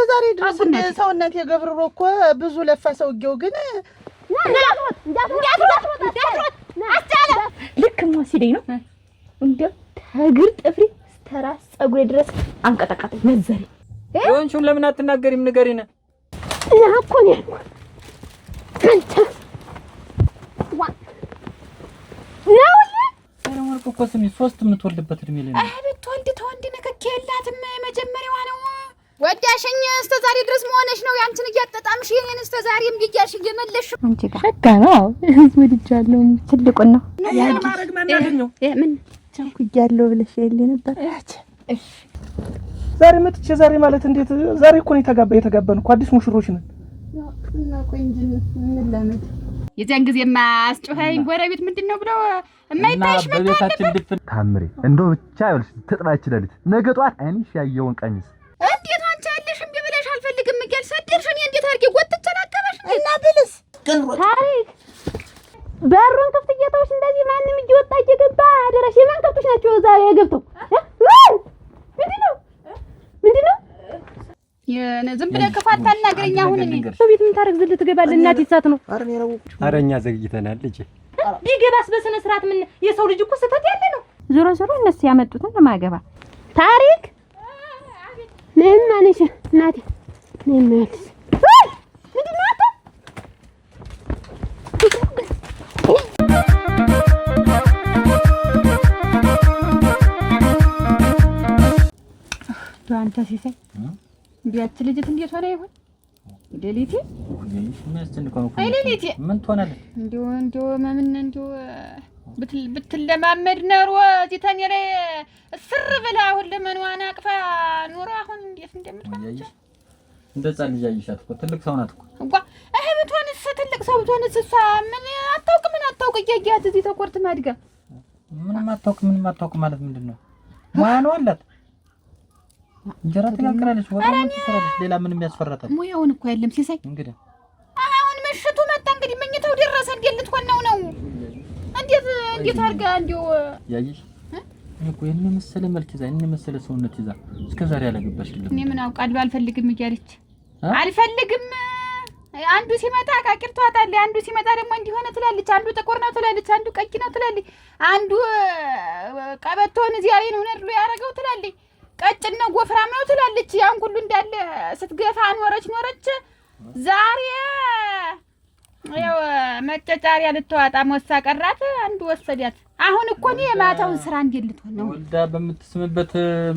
እስከዛሬ ድረስ ሰውነት የገብርሮ እኮ ብዙ ለፋ ሰውየው ግን ልክ ሲደኝ ነው እንዴ ተግር ጥፍሪ ስተራስ ጸጉሬ ድረስ አንቀጠቀጠኝ መዘሪ የሆንሽውን ለምን አትናገሪም ንገሪና እኮ ነው አንተ ወርቁ እኮ ስሚ 3 የምትወልድበት እድሜ ላይ ነው ብትወልድ ተወንድ ነከክ የላትም መጀመሪያዋ ነው ወዳሽኝ እስከ ዛሬ ድረስ መሆነሽ ነው ያንቺን እያጣጣምሽ የኔን እስከ ዛሬም ቢያሽ እየመለሽ አንቺ ጋር ሸጋ ነው ወድጃለሁ ትልቁ ነው ያ ማረግ ማናገኘው ምን ቸኩያለሁ ብለሽ የለ ነበር እሺ ዛሬ መጥቼ ዛሬ ማለት እንዴት ዛሬ እኮ ነው የተጋባን እኮ አዲስ ሙሽሮች ነን እና ቆይ እንጂ ምን ለምን የዚያን ጊዜ ማስጮኸኝ ጎረቤት ምንድነው ብለው የማይታይሽ በቤታችን ድፍን ታምሬ እንደው ብቻ ይኸውልሽ ትጥራ ይችላል ነገ ጧት አይንሽ ያየውን ቀኝስ እንዴት አንቺ ያለሽ እምቢ ብለሽ አልፈልግም እያል ሰደርሽ እኔ እንዴት አድርጌ ጎትቼ ላቀበሽ እና ብልስ ታሪክ በሩን ክፍት እየተውሽ እንደዚህ ማንንም እየወጣ እየገባ አደረሽ የማን ከብቶች ናቸው እዛ የገብተው ምንድነው ዝም ብለህ ክፋት ታናግረኝ አሁን እኔ ቤት ምን ታረግ ዝል ትገባለህ እናት ይሳት ነው አረኛ ዘግይተናል ልጅ ቢገባስ በስነ ስርዓት ምን የሰው ልጅ እኮ ስተት ያለ ነው ዞሮ ዞሮ እነሱ ያመጡትን ለማገባ ታሪክ ምን ማነሽ እናቴ ምን ማለት ምንድነው አንተ አንተ ሲሳይ ቢያት ልጅት እንዴት ሆነ ይሆን ዴሊቲ ዴሊቲ ምን ትሆናለች እንዴው ማምን ብትለማመድ ኖሮ እዚህ ተኔ ላይ እስር ብላ አሁን ለመንዋን አቅፋ ኖሮ አሁን እንዴት እንደምትሆን እንደዛ ልጅ አይሻት እኮ ትልቅ ሰው ናት እኮ እንኳን ብትሆንስ ትልቅ ሰው ብትሆንስ እሷ ምን አታውቅ እያያት እዚህ ተቆርጥ ማድጋ ምንም አታውቅ ማለት ምንድነው ሙያ ነው አላት እንጀራ ትጋግራለች ወጣው ትሰራለች ሌላ ምንም ያስፈራታል ሙያውን እኮ አይደለም ሲሳይ እንግዲህ አሁን ምሽቱ መጣ እንግዲህ መኝታው ደረሰ እንዴት ልትሆን ነው እንዴት አርጋ እንዴው ያይሽ እኮ የኔ መሰለ መልክ ይዛ የኔ መሰለ ሰውነት ይዛ እስከ ዛሬ ያለገባሽልኝ እኔ ምን አውቃለሁ አልፈልግም እያለች አልፈልግም አንዱ ሲመጣ አቃቂር ተዋጣለች አንዱ ሲመጣ ደግሞ እንዲሆነ ትላለች አንዱ ጥቁር ነው ትላለች አንዱ ቀይ ነው ትላለች አንዱ ቀበቶን እዚያ ላይ ነው ነድሎ ያረጋው ትላለች ቀጭን ነው ጎፍራም ነው ትላለች ያን ሁሉ እንዳለ ስትገፋ ኖረች ዛሬ ያው መጨጫሪያ ልትዋጣ ሞሳ ቀራት አንዱ ወሰዳት አሁን እኮ ነው የማታውን ስራ እንዴት ልትሆን ነው ወልዳ በምትስምበት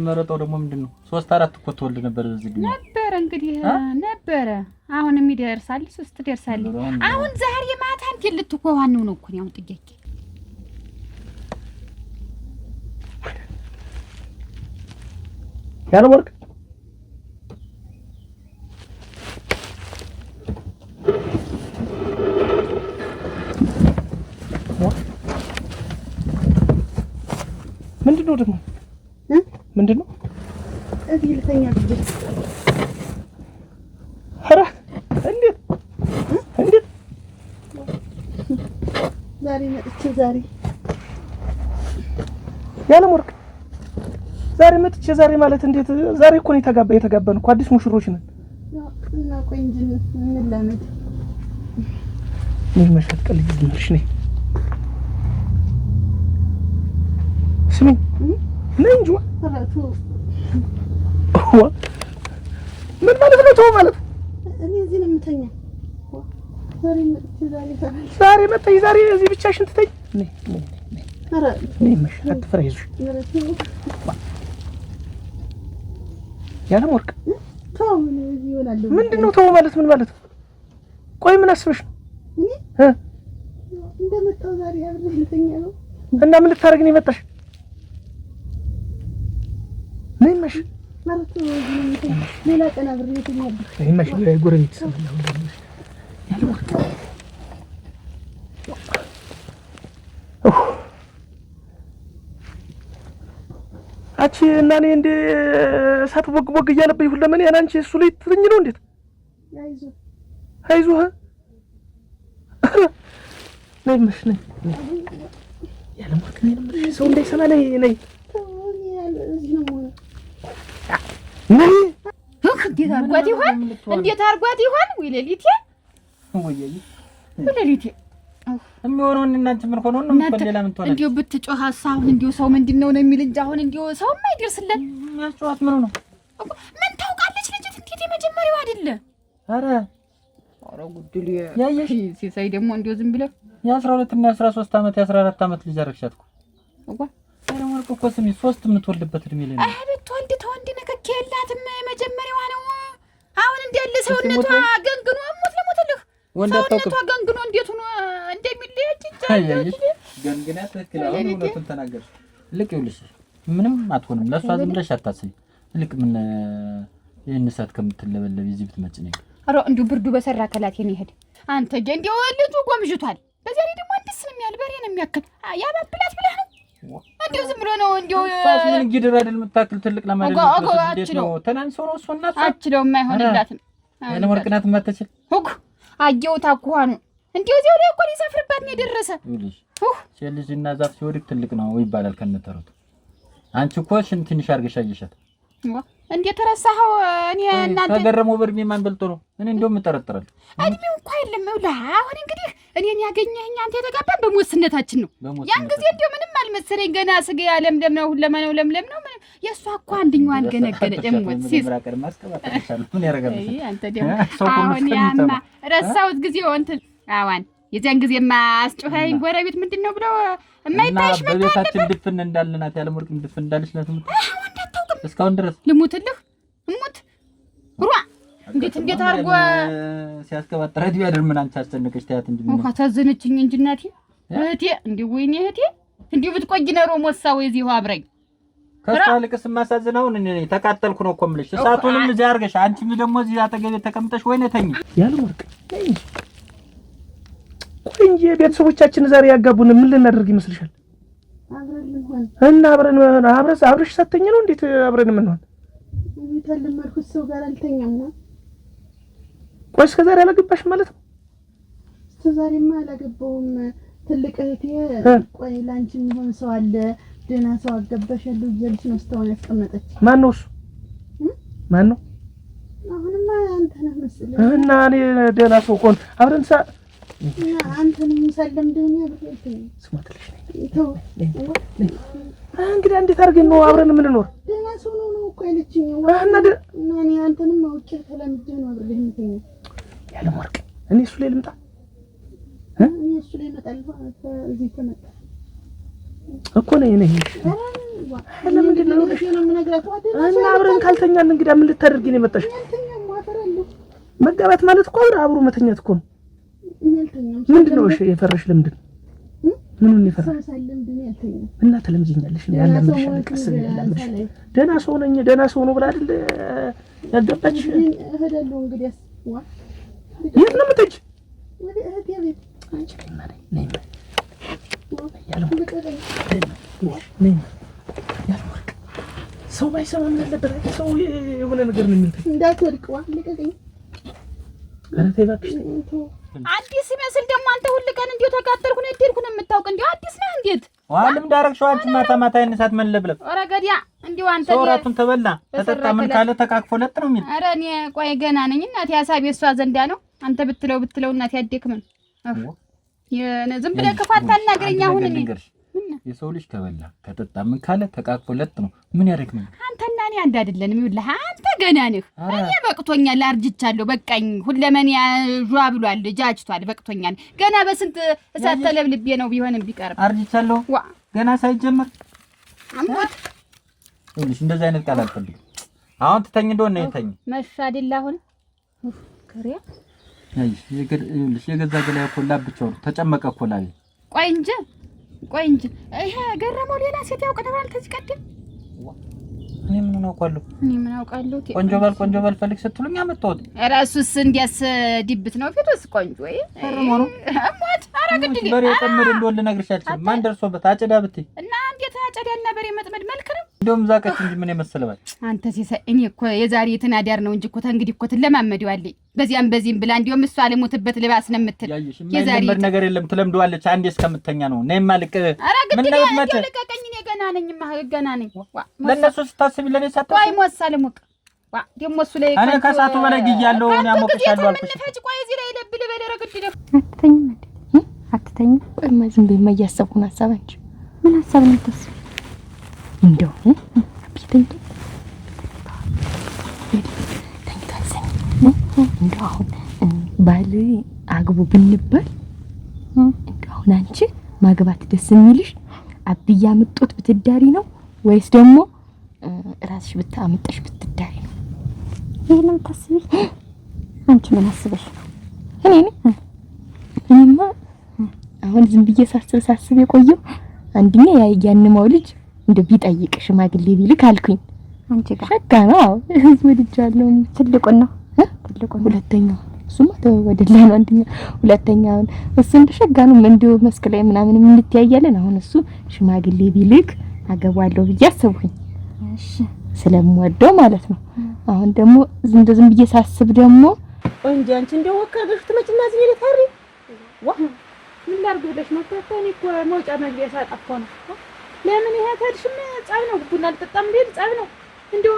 መረጣው ደግሞ ምንድነው 3-4 እኮ ተወልድ ነበር እዚህ ግን ነበር እንግዲህ ነበር አሁንም ይደርሳል 3 ደርሳል አሁን ዛሬ ማታ እንዴት ልትሆን ነው እኮ ነው ጥያቄ ያለ ወርቅ ምንድነው ደግሞ ምንድነው እዚህ ልተኛ ብዬ ኧረ እንዴት ዛሬ መጥቼ ዛሬ ያለ ወርቅ ዛሬ መጥቼ ዛሬ ማለት እንዴት ዛሬ እኮ ነው የተጋባን እኮ አዲስ ሙሽሮች ነን እና ቆይ እንጂ ምን ለምን ምን መሸጥ ቀልጅ ድምርሽ ነኝ ስሚ ነኝ እንጂ ተራቱ ምን ማለት ነው ተው ማለት እኔ እዚህ ነው የምተኛ ዛሬ መጥተሽ ዛሬ እዚህ ብቻሽን ትተኝ ነይ ኧረ ነይ መሸጥ አትፈሪሽ ያለ ወርቅ ተው ምን እዚህ ይሆናል ምንድነው ተው ማለት ምን ማለት ቆይ ምን አስበሽ ነው እንደመጣው ዛሬ አብረን ልተኛ ነው እና ምን ልታረግ ነው የመጣሽ ነይ መሽ ማለት ነው ሌላ ቀን አብረን ልተኛለሁ ነይ መሽ ጎረቤት ሰማው ያለ ወርቅ አቺ እና እኔ እንደ ሳት ወግ እያለብኝ ሁለምን ያናንቺ እሱ ላይ ትተኝ ነው እንዴት አይዞህ ነይ መሽ ነይ ያለ ወርቅ ነይ ሰው እንዳይሰማ ነይ ነይ ነይ እንዴት አርጓት ይሆን? እንዴት አርጓት ይሆን? ወይ ሌሊቴ ወይዬ ሌሊቴ የሚሆነው እናንተ ምን ሆኖ ነው? ምን ሌላ ምን ትሆናለች? እንዴው ብትጮሃስ አሁን እንዴው ሰው ምንድነው ነው የሚል እንጂ አሁን እንዴው ሰው የማይደርስለት ያስጨዋት ምን ነው? ምን ታውቃለች ልጅት? እንዴት የመጀመሪያው አይደለ? ኧረ ጉድል ያየሽ ሲሳይ ደግሞ እንዴው ዝም ብለ የ12 እና 13 ዓመት የ14 ዓመት ልጅ አረግሻት እኮ ኧረ ወርቁ እኮ ስሚ 3 የምትወልድበት እድሜ ላይ ነው። ብትወልድ ተወንድ ነከክ የላትም መጀመሪያዋ ነው። አሁን እንዲያለ ሰውነቷ ገንግኖ ሞት ለሞትልህ ሰውነቷ ገንግኖ እንዴት ሆኖ እንደሚለያጅ ያየሽ ገንግና ትክክል። አሁን እውነቱን ተናገርሽ። ልቅ ይኸውልሽ ምንም አትሆንም። ለሷ ዝም ብለሽ አታስቢ። ልቅ ምን ይሄን ሰዓት ከምትለበለብ እዚህ ብትመጭ ነው። ኧረ እንዲሁ ብርዱ በሰራ ከላቴ ነው ይሄድ። አንተ እንዲሁ ልጁ ጎምጅቷል። በዚያ ላይ ደግሞ አዲስ ነው የሚያል በሬ ነው የሚያክል ያባብላት ብለህ ነው እንዲሁ ዝም ብሎ ነው እንዲሁ ሳት ምን ግድር አይደል የምታክል ትልቅ ለማለት ነው። ተናንሶ ነው እሱና አችለው የማይሆንላትም ያለ ወርቅናት ማተችል ሁክ አየውታ አኳኑ እንዲሁ እዚያው ላይ እኮ ሊሰፍርባት ነው የደረሰ። ልጅና ዛፍ ሲወድቅ ትልቅ ነው ይባላል ከነተረቱ። አንቺ እኮ ትንሽ አድርገሽ አየሻት። እንዴት ተረሳኸው? እኔ እናንተ ተገረመው በርሜ ማን በልጦ ነው? እኔ እንደውም እጠረጥራለሁ። እድሜው እንኳን የለም ነው። አሁን እንግዲህ እኔን ያገኘኸኝ አንተ የተጋባን በመወስነታችን ነው። ያን ጊዜ እንደው ምንም አልመሰለኝ። ገና ስጋ ለምለም ነው ሁለመናው ለምለም ነው። የእሷ እኮ አንድኛዋን ገነገነ ደግሞ ሲምራቀር ማስቀባታሻል ምን ያረጋል? አንተ ደግሞ አሁን ያማ ረሳሁት ጊዜው እንትን አዋን የዚያን ጊዜ ማስጮኸኝ ጎረቤት ምንድነው ብለው የማይታይሽ መጣ በቤታችን ድፍን እንዳልናት ያለ ወርቅ ድፍን እንዳልሽ ነው ትምት እስካሁን ድረስ ልሙትልህ እሙት ሩዋ እንዴት አርጎ ሲያስቀባጥር ዲያ አይደል? ምን አንቺ አስጨነቀሽ? ታያት እንጂ ነው ታዘነችኝ እንጂ እናቴ እህቴ እንዲሁ ወይኔ እህቴ እንዲሁ ብትቆይ ነው ሞሳው የዚህ አብረኝ ከሷ ልቅስ ማሳዝነው እኔ ተቃጠልኩ ነው እኮ የምልሽ። እሳቱንም እዚህ አርገሽ አንቺም ደግሞ እዚህ አጠገቤ ተቀምጠሽ ወይኔ ተኝ ያለ ወርቅ ቆይ እንጂ ቤተሰቦቻችን ዛሬ ያጋቡን ምን ልናደርግ ይመስልሻል? አብረን ሆነ አብረሽ ሳተኝ ነው እንዴት አብረን ምን ሆነ? ተለመድኩት ሰው ጋር አልተኛም ነው። ቆይ እስከ ዛሬ አላገባሽ ማለት ነው? እስከ ዛሬማ አላገባውም። ትልቅ እህቴ ቆይ ላንቺ ምን ሰው አለ ደህና ሰው አገባሻለሁ እያልሽ ነው እስካሁን ያስቀመጠች። ማን ነው እሱ? ማን ነው? አሁንማ አንተ ነህ መሰለኝ። እና እኔ ደህና ሰው ቆን አብረን አንተን ሰለም ደኛ ብትልኝ ስማትልሽ ነው እንግዲህ እንዴት አድርገን ነው አብረን የምንኖር? ደህና ሰው ነው እኮ ያለችኝ። እና እኔ አንተንም አውቄ ተለምጄ ነው አብረን የምትኝ ያለ ወርቅ እኔ እሱ ላይ ልምጣ እኔ እሱ ላይ መጣልኩ እዚህ ተመጣ እኮ ነኝ ለምንድን ነው እና አብረን ካልተኛን እንግዲህ ምን ልታደርጊ ነው የመጣሽ? መጋባት ማለት እኮ አብሮ መተኛት እኮ ነው። ምንድነው እሺ የፈረሽ ለምንድን ምኑን ይፈራል? እና ተለምጂኛለሽ ነው ያለምሽ ቀስ ያለምሽ ደህና ሰው ነኝ ደህና ሰው ነው ብላ አይደል ያገባች? እሄዳለሁ እንግዲህ አስዋ የት ነው የምትሄጂ? ወደ እህቴ ቤት አንቺ ነኝ ያለው ነኝ ያለው ሰው ባይሰማም ነበር ሰው የሆነ ነገር ነው የሚልኝ። እንዳትወድቀው ልቀቀኝ። ኧረ ተይ እባክሽ አዲስ ይመስል ደግሞ አንተ ሁሉ ቀን እንዴው ተቃጠልኩ ነው እድልኩ ነው የምታውቅ እንዴው አዲስ ነህ እንዴት ዋልም ዳረክሽው አንቺ ማታ ማታ አይነሳት መለብለብ ኧረ ገዲያ እንዴው አንተ ሶራቱን ተበላ ተጠጣ ምን ካለ ተቃቅፎ ለጥ ነው የሚል ኧረ እኔ ቆይ ገና ነኝ እናቴ ሐሳቤ እሷ ዘንዳ ነው አንተ ብትለው እናቴ አደክመን ዝም ብለህ ክፋት ታናግረኝ አሁን እኔ የሰው ልጅ ከበላ ከጠጣ ምን ካለ ተቃቅፎ ለጥ ነው ምን ያደርግኝ አንተና እኔ አንድ አይደለንም ይኸውልህ አንተ ገና ነህ እኔ በቅቶኛል አርጅቻለሁ በቃኝ ሁለመኔ ጇ ብሏል ጃጅቷል በቅቶኛል ገና በስንት እሳት ተለብልቤ ነው ቢሆንም ቢቀርብ አርጅቻለሁ ገና ሳይጀመር አሞት ይኸውልሽ እንደዛ አይነት ቃል አልፈልግም አሁን ትተኝ እንደሆነ ነው የተኝ መሻ አይደል አሁን ከሪያ አይሽ ይኸውልሽ የገዛ ገላይ እኮ ላብቻው ተጨመቀ እኮ ላይ ቆይ እንጂ ይሄ ገረመው ሌላ ሴት ያውቅ ነበር ከዚህ ቀደም እኔ ምን አውቃለሁ ቆንጆ ባል ፈልግ ስትሉኝ አመጣሁት ራሱስ እንዲያስ ዲብት ነው ፊቱስ ቆንጆ ወይ ፈርሞኑ አሞት አረግድልኝ በሬ ጠመድ እንደወል ነግርሻችሁ ማን ደርሶበት አጨዳ ብትይ እና እንዴት አጨዳና በሬ መጥመድ መልክ ነው እንደውም ዛቀች እንጂ ምን የመሰለባል አንተ ሲሰ እኔ እኮ የዛሬ የተናዳር ነው እንጂ እኮ ተንግዲህ እኮ ተለማመደዋለኝ በዚህም ብላ እንደውም እሷ ለሞትበት ልባስ ነው የምትል የዛሬ ነገር የለም ትለምደዋለች አንዴ እስከምተኛ ነው ነይማ ልቅ ምን ነው ልቀቀኝ እኔ ገና ነኝ ለነሱ ስታስቢ ለኔ ሳታ ቆይ ሞሳ ልሙቅ ደግሞ እሱ ላይ እኔ ከሳቱ በላይ ግያለሁ እኔ አሞቅሻለሁ አልኩሽ ፈጭ ቆይ እዚህ ላይ ለብል በለ ረግድ ነው አትተኝም ቆይማ ዝም ብዬ እያሰብኩን ሀሳብ አንቺ ምን ሀሳብ ነው ተስ እንደው ቢተኝ እንደው አሁን ባል አግቡ ብንባል እንደው አሁን አንቺ ማግባት ደስ የሚልሽ አብያ ምጦት ብትዳሪ ነው ወይስ ደግሞ ራስሽ ብታምጥሽ ብትዳሪ ነው? ይሄንም ታስቢ አንቺ ምን አስበሽ ነው? እኔማ አሁን ዝም ብዬ ሳስብ የቆየው አንደኛ ያንማው ልጅ እንደው ቢጠይቅ ሽማግሌ ቢልክ አልኩኝ። አንቺ ጋር ሸጋ ነው ወድጃለሁ። ትልቁን ነው ሁለተኛው እሱማ ተወደለ ነው አንደኛ ሁለተኛው እሱ እንደሸጋ ነው እንደው መስክ ላይ ምናምን እንተያያለን። አሁን እሱ ሽማግሌ ቢልክ አገባለሁ ብዬ አሰብኩኝ። እሺ ስለምወደው ማለት ነው። አሁን ደግሞ ዝም ብዬ ሳስብ ደግሞ እንጂ አንቺ እንደው ወከርሽ ትመጭና እዚህ ላይ ታሪ ምን ላርግልሽ ነው? ተፈኒ እኮ መውጫ መግቢያ ሳጣፎ ነው። ለምን ይሄ ታድሽም ጻብ ነው። ቡና አልጠጣም ልሄድ ጻብ ነው። እንደው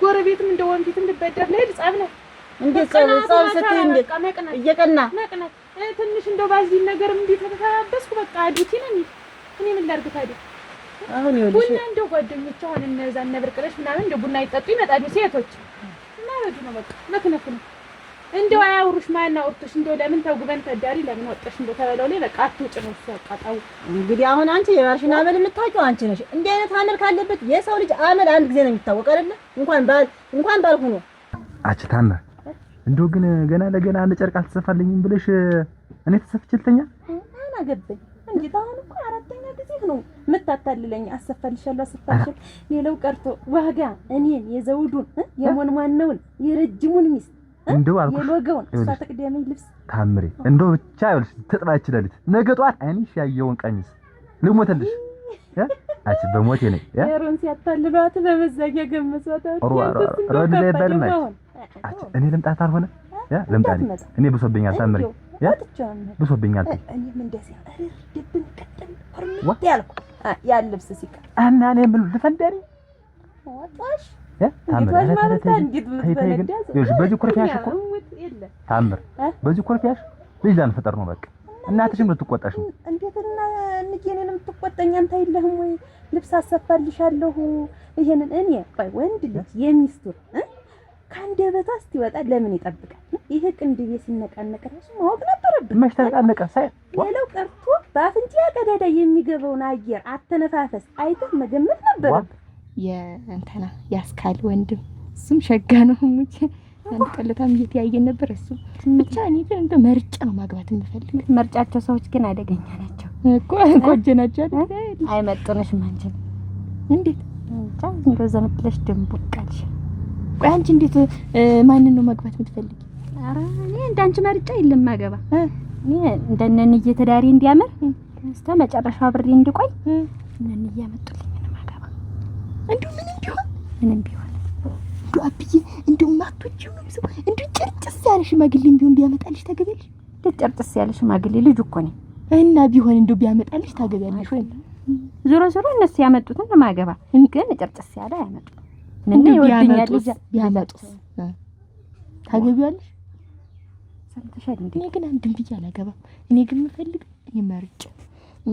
ጎረቤትም እንደው ወንፊትም ልበደር ልሄድ ጻብ ነው። እንዴ ጻብ ስትይ እንዴ እየቀና መቅናት ትንሽ እንደው ባዚህ ነገር እንዴት ተተባበስኩ በቃ አዱቲ ነኝ። እኔ ምን ላርግ ታዲያ? አሁን ይኸውልሽ ቡና እንደው ጓደኞች አሁን እነዛ ነብርቅለሽ ምናምን እንደው ቡና ይጠጡ ይመጣሉ ሴቶች እና ወዱ ነው በቃ መክነፍ ነው። እንደው አያውሩሽ ማን አውርቶሽ እንደው ለምን ተጉበን ተዳሪ ለምን ወጣሽ እንደው ተበለው ላይ በቃ አትውጭ ነው እሱ አቃጣው። እንግዲህ አሁን አንቺ የባልሽን አመል የምታውቂው አንቺ ነሽ። እንዲህ አይነት አመል ካለበት የሰው ልጅ አመል አንድ ጊዜ ነው የሚታወቅ አይደለ? እንኳን ባል ሆኖ አቺ ታመ እንደው ግን ገና ለገና አንድ ጨርቅ አልተሰፋልኝም ብለሽ እኔ ተሰፍችልተኛ አናገበኝ እንዴ? አሁን እኮ አራተኛ ጊዜ ነው የምታታልለኝ። አሰፋልሻለሁ ሌላው ቀርቶ ዋጋ እኔን የዘውዱን የሞንማነውን የረጅሙን ሚስት እንደው አልኩሽ የሎገውን እሷ ተቀደመኝ ልብስ ታምሬ እንደው ብቻ ይኸውልሽ ትጥባች ለሊት ነገ ጧት አይንሽ ያየውን ቀኝስ ልሞተልሽ አቺ በሞቴ ነኝ የሮን ሲያታልሏት በመዛጊያ ገመሷት ሮድ ላይ ባልማ አቺ እኔ ልምጣት አልሆነ ልምጣት እኔ ብሶብኛል ታምሬ ብሶብኛል እኔም እንደዚህ ድብን ቀጥል ወርም ያልኩ ያ ልብስ ሲቀር እና እኔ ምን ልፈንደሪ ወጣሽ ታምር በዚህ ኩርፊያሽ እኮ ታምር በዚህ ኩርፊያሽ ልጅ ላንፈጠር ነው በቃ እናትሽም ልትቆጣሽ ነው። እንዴትና እንግዲህ ልትቆጣኝ አንተ አይደለህም ወይ? ልብስ አሰፋልሻለሁ ይሄንን እኔ ቆይ ወንድ ልጅ የሚስቱን ካንደበቷ እስኪወጣ ለምን ይጠብቃል? ይሄ ቅንድቤ ሲነቃነቅ ራሱ ማወቅ ነበረብን። መች ተነቃነቀ ሳይ ሌላው ቀርቶ በአፍንጫ ቀዳዳ የሚገባውን አየር አተነፋፈስ አይተህ መገመት ነበረብን። የእንተና ያስካል ወንድም እሱም ሸጋ ነው። ሙቼ አንድ ቀለታም እየተያየን ነበር። እሱ ብቻ እኔ ግን እንደ መርጫ ነው ማግባት የምፈልግ። መርጫቸው ሰዎች ግን አደገኛ ናቸው እኮ ቆንጆ ናቸው አይደል? አይመጡንሽም አንቺ እንዴት እንደዛ ነጥለሽ ደምቦቃልሽ። ቆይ አንቺ እንዴት ማንን ነው ማግባት የምትፈልጊ? ኧረ እኔ እንዳንቺ መርጫ የለም ማገባ። እኔ እንደነን እየተዳሪ እንዲያምር እስከ መጨረሻው አብሬ እንድቆይ እነን እያመጡልኝ እንደው ምንም ቢሆን እንደው አብዬ እንደው ማቶችው ነው ሰው እንደው ጨርጭስ ያለ ሽማግሌም ቢሆን ቢያመጣልሽ ታገቢያለሽ? ጨርጭስ ያለ ሽማግሌ ልጅ እኮ ነኝ እና ቢሆን እንደው ቢያመጣልሽ ታገቢያለሽ ወይ? ዞሮ እነሱ ያመጡትን ለማገባ ግን ጨርጭስ ያለ ያመጡ ምን ይወድኛል ልጅ ቢያመጡስ ታገቢያለሽ? ሰምተሻል እንዴ? እኔ ግን አንድም ብዬ አላገባም። እኔ ግን የምፈልግ ይመርጭ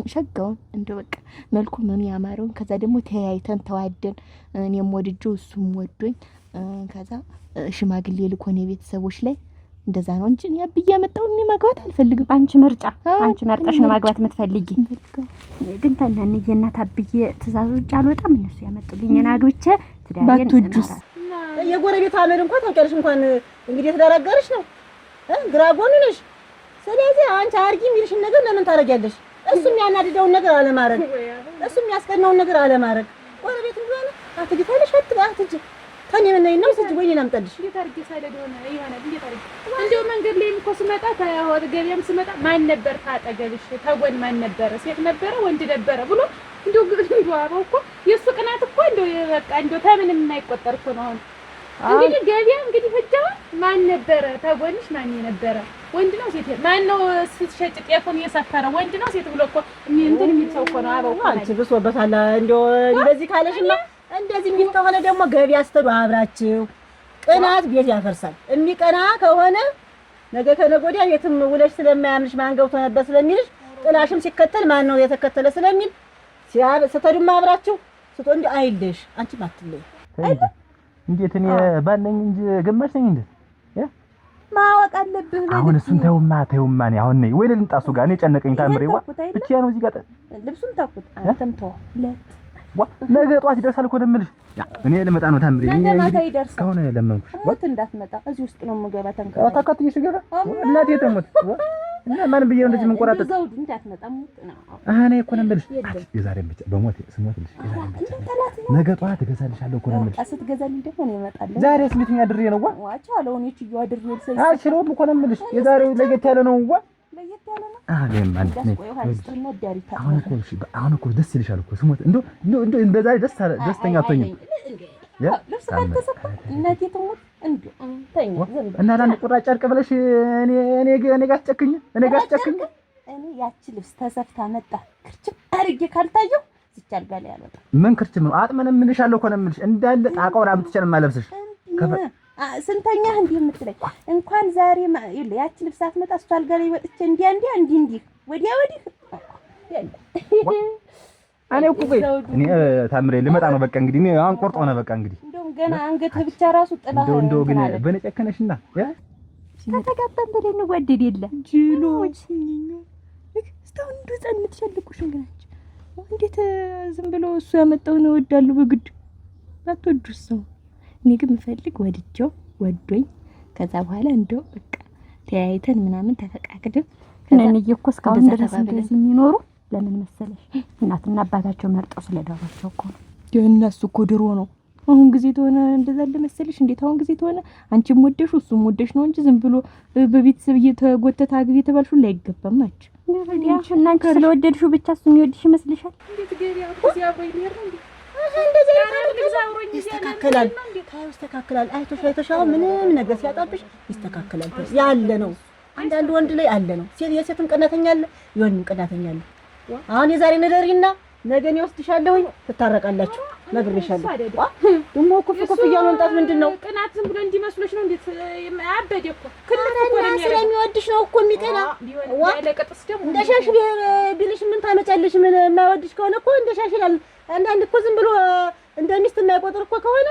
ሸጋውን እንደው በቃ መልኩ ምን ያማረውን ከዛ ደግሞ ተያይተን ተዋደን እኔም ወድጄው እሱም ወዶኝ ከዛ ሽማግሌ ልኮን የቤተሰቦች ላይ እንደዛ ነው እንጂ እኔ አብዬ ያመጣው እኔ ማግባት አልፈልግም። አንቺ መርጠሽ ነው ማግባት የምትፈልጊ። ግን ተናንዬ እናት አብዬ ትእዛዝ ውጭ አልወጣም። እነሱ ያመጡልኝና አግብቼ ትዳሬን ባትወጁስ የጎረቤት አመል እንኳን ታውቂያለሽ። እንኳን እንግዲህ ተደረጋግርሽ ነው ግራጎን ነሽ። ስለዚህ አንቺ አርጊ የሚልሽን ነገር ለምን ታረጊያለሽ? እሱም ያናድደውን ነገር አለማረግ፣ እሱም ያስቀናውን ነገር አለማረግ። ጎረቤት እንደሆነ አትግታለሽ አትጂ ታኔ ምን ነው ስጅ ወይ እናምጣልሽ እንዴት አርጌ ሳይለድ ሆነ ይሆናል። እንዴት አርጌ እንደው መንገድ ላይ እኮ ስመጣ ታወር ገበያም ስመጣ ማን ነበር ታጠገብሽ? ተጎን ማን ነበር? ሴት ነበረ ወንድ ነበረ ብሎ እንደው አባው እኮ የሱ ቅናት እኮ እንደው በቃ እንደው ታምንም የማይቆጠር እኮ ነው። አሁን እንግዲህ ገበያ እንግዲህ ፍጃው ማን ነበረ? ተጎንሽ ማን ነበረ? ወንድ ነው ሴት? ማን ነው ስትሸጭ ጤፉን የሰፈረ ወንድ ነው ሴት ብሎ እኮ እንትን የሚተው እኮ ነው። አባው እኮ አንቺ ብሶበታል። እንደው እንደዚህ ካለሽማ እንደዚህ የሚል ከሆነ ደግሞ ገበያ ስትሄዱ አብራችሁ ቅናት ቤት ያፈርሳል። የሚቀና ከሆነ ነገ ከነገ ወዲያ የትም ውለሽ ስለማያምልሽ ማን ገብቶ ነበር ስለሚልሽ ጥላሽም ሲከተል ማን ነው የተከተለ ስለሚል ስትሄዱም አብራችሁ ስትወንድ አይልሽ አንቺም አትለይ። እንዴት እኔ ባነኝ እንጂ ገማሽ ነኝ እንዴ? ማወቅ አለብህ። አሁን እሱን ተውማ እኔ አሁን ነኝ ወይ ልምጣ እሱ ጋር እኔ ጨነቀኝ። ታምሬዋ ብቻ ነው እዚህ ጋር ልብሱን ታኩት አንተም ተው ነገ ጠዋት ይደርሳል እኮ ነው የምልሽ። እኔ ልመጣ ነው ታምሬ። ነገ ማታ ይደርሳል። ከሆነ ለመንኩሽ ወጥ እንዳትመጣ እዚህ ውስጥ ነው የምገባ። ተንከራ ታካትሽ ገባ እናቴ ተሞት እና ማን ብዬ ነው እንደዚህ መንቆራጠጥ ዘውድ እንዳትመጣ ሙት ነው። እኔ እኮ ነው የምልሽ የዛሬም ብቻ በሞት ስሞትልሽ የዛሬም ብቻ ነገ ጠዋት እገዛልሻለሁ እኮ ነው የምልሽ። ስትገዛልኝ ደግሞ ነው እመጣለሁ። ዛሬ ስንተኛ ድሬ ነው ዋቻ አለውን እቺው አድሬ ልሰይ አልችለውም እኮ ነው የምልሽ። የዛሬው ለየት ያለ ነው ለየት ያለ ነው። አሁን እኮ ደስ ይልሻል እኮ ስሞት እንደው በዛሬ ደስተኛ አትሆኝም? ልብስ ካልተሰፋ እናቴ ትሞት እና ለአንድ ቁራጭ ጨርቅ ብለሽ እኔ ጋር አስጨክኝ እኔ ያቺ ልብስ ተሰፍታ መጣ ክርችም አድርጌ ካልታየው እዚች አልጋ ላይ አልወጣም። ምን ክርችም ነው? አጥመን እምልሻለሁ እኮ ነው የምልሽ። እንዳለ ጣቃውን አምጥቼ ማለብስሽ ስንተኛ እንዲህ የምትለኝ እንኳን ዛሬ ያቺ ልብስ አትመጣ እሷ አልጋ ላይ ወጥቼ እንዲህ ወዲያ ወዲህ እኔ እኮ እኔ ታምሬ ልመጣ ነው። በቃ እንግዲህ እኔ አሁን ቆርጦ ነው በቃ እንግዲህ እንደውም ገና አንገትህ ብቻ ራሱ ጥላ እንደው ግን በእኔ ጨከነሽና ከተጋባን በላይ እንወደድ የለ ጅሎች እስካሁን እንደው ጸን የምትሸልቁሽ እንግናች እንዴት ዝም ብሎ እሱ ያመጣውን እወዳለሁ በግድ አትወዱስ ሰው። እኔ ግን የምፈልግ ወዶኝ ከዛ በኋላ እንደው በቃ ተያይተን ምናምን ተፈቃቅደን ከዛን እየኮ እስካሁን ድረስ እንደዚህ የሚኖሩ ለምን መሰለሽ እናትና አባታቸው መርጠው ስለዳሯቸው እኮ ነው። የእነሱ እኮ ድሮ ነው። አሁን ጊዜ ተሆነ እንደዛ ለመሰለሽ እንዴት አሁን ጊዜ ተሆነ አንቺም ወደሽ እሱም ወደሽ ነው እንጂ ዝም ብሎ በቤተሰብ እየተጎተተ አግቢ የተባልሽው ላይ አይገባም ናች። እና አንቺ ስለወደድሽው ብቻ እሱ የሚወድሽ ይመስልሻል? እንዴት ገሪያ እዚህ አብሮኝ ይሄር ነው እንዴ? እንደዚህ ይስተካከላል። አይተሻው ምንም ነገር ሲያጣብሽ ይስተካከላል። ያለ ነው አንዳንድ ወንድ ላይ አለ ነው። የሴትም ቀናተኛ አለ፣ የወንድም ቀናተኛ አለ። አሁን የዛሬ ነደሪና ነገ ነው ወስድሻለሁኝ ትታረቃላችሁ። ነግሬሻለሁ። ደሞ ኩፍ እያሉ መምጣት ምንድነው? ቅናት ዝም ብሎ እንዲመስሎሽ ነው። እንዴት አበደ እኮ ክልፍ እኮ ነው ስለሚወድሽ ነው እኮ የሚቀና። ያለቀጥስ ደግሞ እንደሻሽ ቢልሽ ምን ታመጫለሽ? ምን የማይወድሽ ከሆነ እኮ እንደሻሽ ይላል። አንዳንድ እኮ ዝም ብሎ እንደሚስት የማይቆጥር እኮ ከሆነ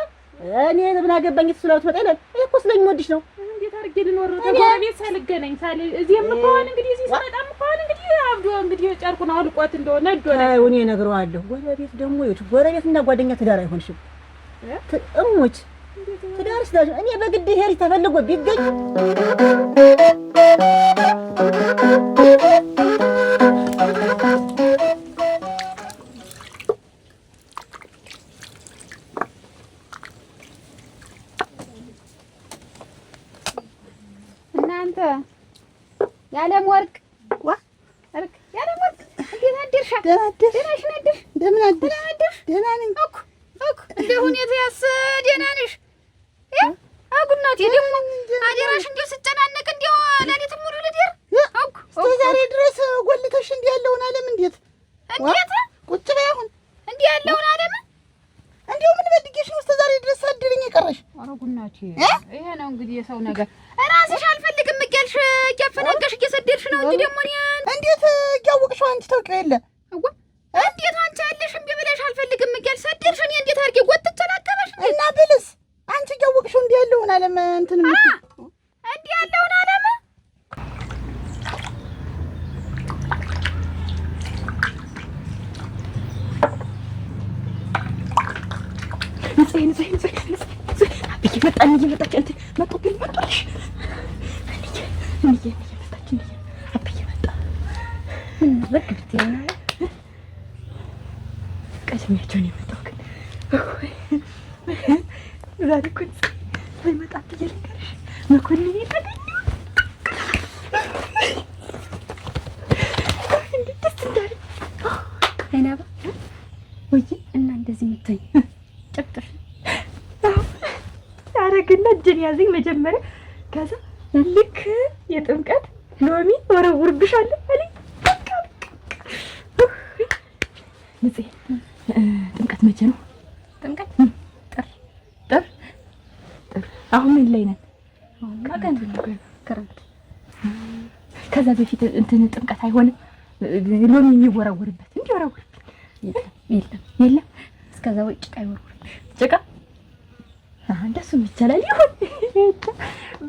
እኔ ምን አገባኝ ትስላውት መጣለል እኮ ስለሚወድሽ ነው። እንዴት አርጌ ልኖር ተጎረቤት ሳልገናኝ እዚህም ከሆነ እንግዲህ እዚህ ሰጣም ከሆነ እንግዲህ አብዶ እንግዲህ ጨርቁን አልቋት እንደሆነ እንደሆነ እኔ እነግረዋለሁ። ጎረቤት ደግሞ ጎረቤትና ጓደኛ ትዳር አይሆንሽም። እሞች ትዳርሽ እኔ በግድ ሄሪ ተፈልጎ ቢገኝ ያለም ወርቅ ያለም ወርቅ እንዴት አደርሽ? ደህና አደርሽ? ደህና ነኝ እኮ እንደ ሁኔታስ ደህና ነሽ? አጉናቴ ደግሞ አደራሽ እንደው ስጨናነቅ እንደው ለሊት ሙሉ ልደር እኮ እስከ ዛሬ ድረስ ጎልተሽ እንዲህ ያለውን ዓለም እንዴት ቁጭ በይ። አሁን እንዲህ ያለውን ዓለም እንደው ምን በድጌሽ ነው እስከ ዛሬ ድረስ አድርኝ የቀረሽ? አጉናቴ ይሄ ነው እንግዲህ የሰው ነገር። ራስሽ አልፈልግም እያልሽ እያፈናቀሽ እየሰደድሽ ነው እንጂ ደግሞ እኔ እንዴት እያወቅሽው አንቺ ታውቂው የለ እንዴት አንቺ ያለሽ እምቢ ብለሽ አልፈልግም እያልሽ ሰደድሽ። እኔ እንዴት አድርጌ ጎትቼ ላቀበሽ እና ብልስ አንቺ እያወቅሽው እንዲህ ያለውን ዓለም እንትን እንዲህ ያለውን ዓለም እየመጣች እንትን መጡብኝ መጡልሽ እየመጣች አብዬ መጣ ረግብት ቀድሚያቸውን የመጣው ግን ዛሬ እኮ ሳይመጣ አብዬ ልንገርሽ መኮንን የተገኘው እንዴት ደስ እንዳለ አይናባ ወይ እና እንደዚህ የምትይኝ ጨብጠሽ አረግና እጄን ያዘኝ መጀመሪያ። ከዛ ልክ የጥምቀት ሎሚ ወረውርብሻለሁ አለኝ። በቃ ንጽ ጥምቀት መቼ ነው? ጥምቀት ጥር አሁን ምን ላይ ነን? ቀን ክረምት። ከዛ በፊት እንትን ጥምቀት አይሆንም ሎሚ የሚወራወርበት እንዲወራወር የለም። እስከዛ ወይ ጭቃ ይወርወርብሽ። ጭቃ እንደሱም ይቻላል። ይሁን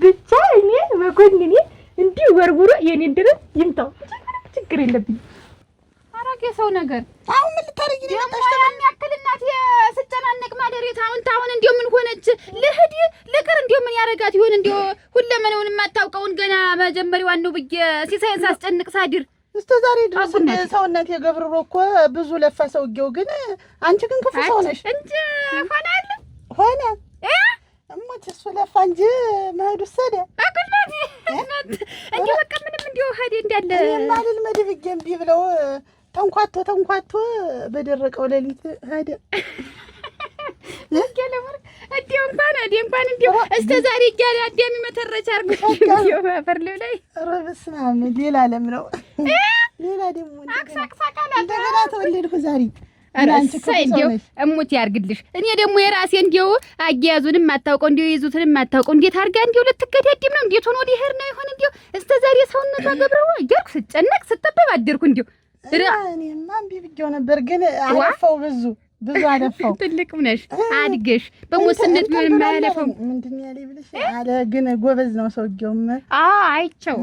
ብቻ እኔ መኮንኔ እንዲህ ወርውሮ የኔን ድረስ ይምታው፣ ችግር የለብኝም። አራጌ ሰው ነገር አሁን ምን ልታረጊ ነው? ያን ያክል እናቴ ስጨናነቅ ማደሬት አሁን እንዲያው ምን ሆነች? ልሂድ ልቅር እንዲያው ምን ያረጋት ይሆን? እንዲያው ሁለመናውን የማታውቀውን ገና መጀመሪያዋን ነው ብዬ ሲሳይን ሳስጨንቅ ሳድር እስከ ዛሬ ድረስ ሰውነት የገብርሮ እኮ ብዙ ለፋ ሰውዬው፣ ግን አንቺ ግን ክፉ ሰው ነሽ እንጂ ሆነ እሞች እሱ ለፋ እንጂ መሄዱ ሰደ አኩልናት እንዲሁ በቃ ምንም እንዲሁ ሄደ እንዳለ ማልል መድብጌ እምቢ ብለው ተንኳቶ በደረቀው ሌሊት ሄደ። እንኳን እንዲሁ እስከ ዛሬ እያለ አዳሚ መተረቻ አድርጎ እንዲሁ በፈርልብ ላይ ኧረ በስመ አብ ሌላ ዓለም ነው። ሌላ ደግሞ እንደገና ተወለድኩ ዛሬ። እንዲሁ እሙት ያርግልሽ። እኔ ደግሞ የራሴ እንዲሁ አያያዙንም አታውቀው እንዲሁ ይዙትንም አታውቀው እንዴት አድርጋ እንዲሁ ልትገዳድም ነው? እንዴት ሆኖ ሊሄድ ነው ይሆን? እንዲሁ እስከ ዛሬ ሰውነቷ ገብረው እያልኩ ስጨነቅ ስጠበብ አደርኩ። እንዲሁ እኔማ እምቢ ብዬው ነበር፣ ግን አለፈው ብዙ አለፈው። ትልቅም ነሽ አድገሽ በሙስነት ቢሆን የማያለፈው ምንድን ያለ ብለሽ አለ። ግን ጎበዝ ነው ሰውዬውም። አይቼው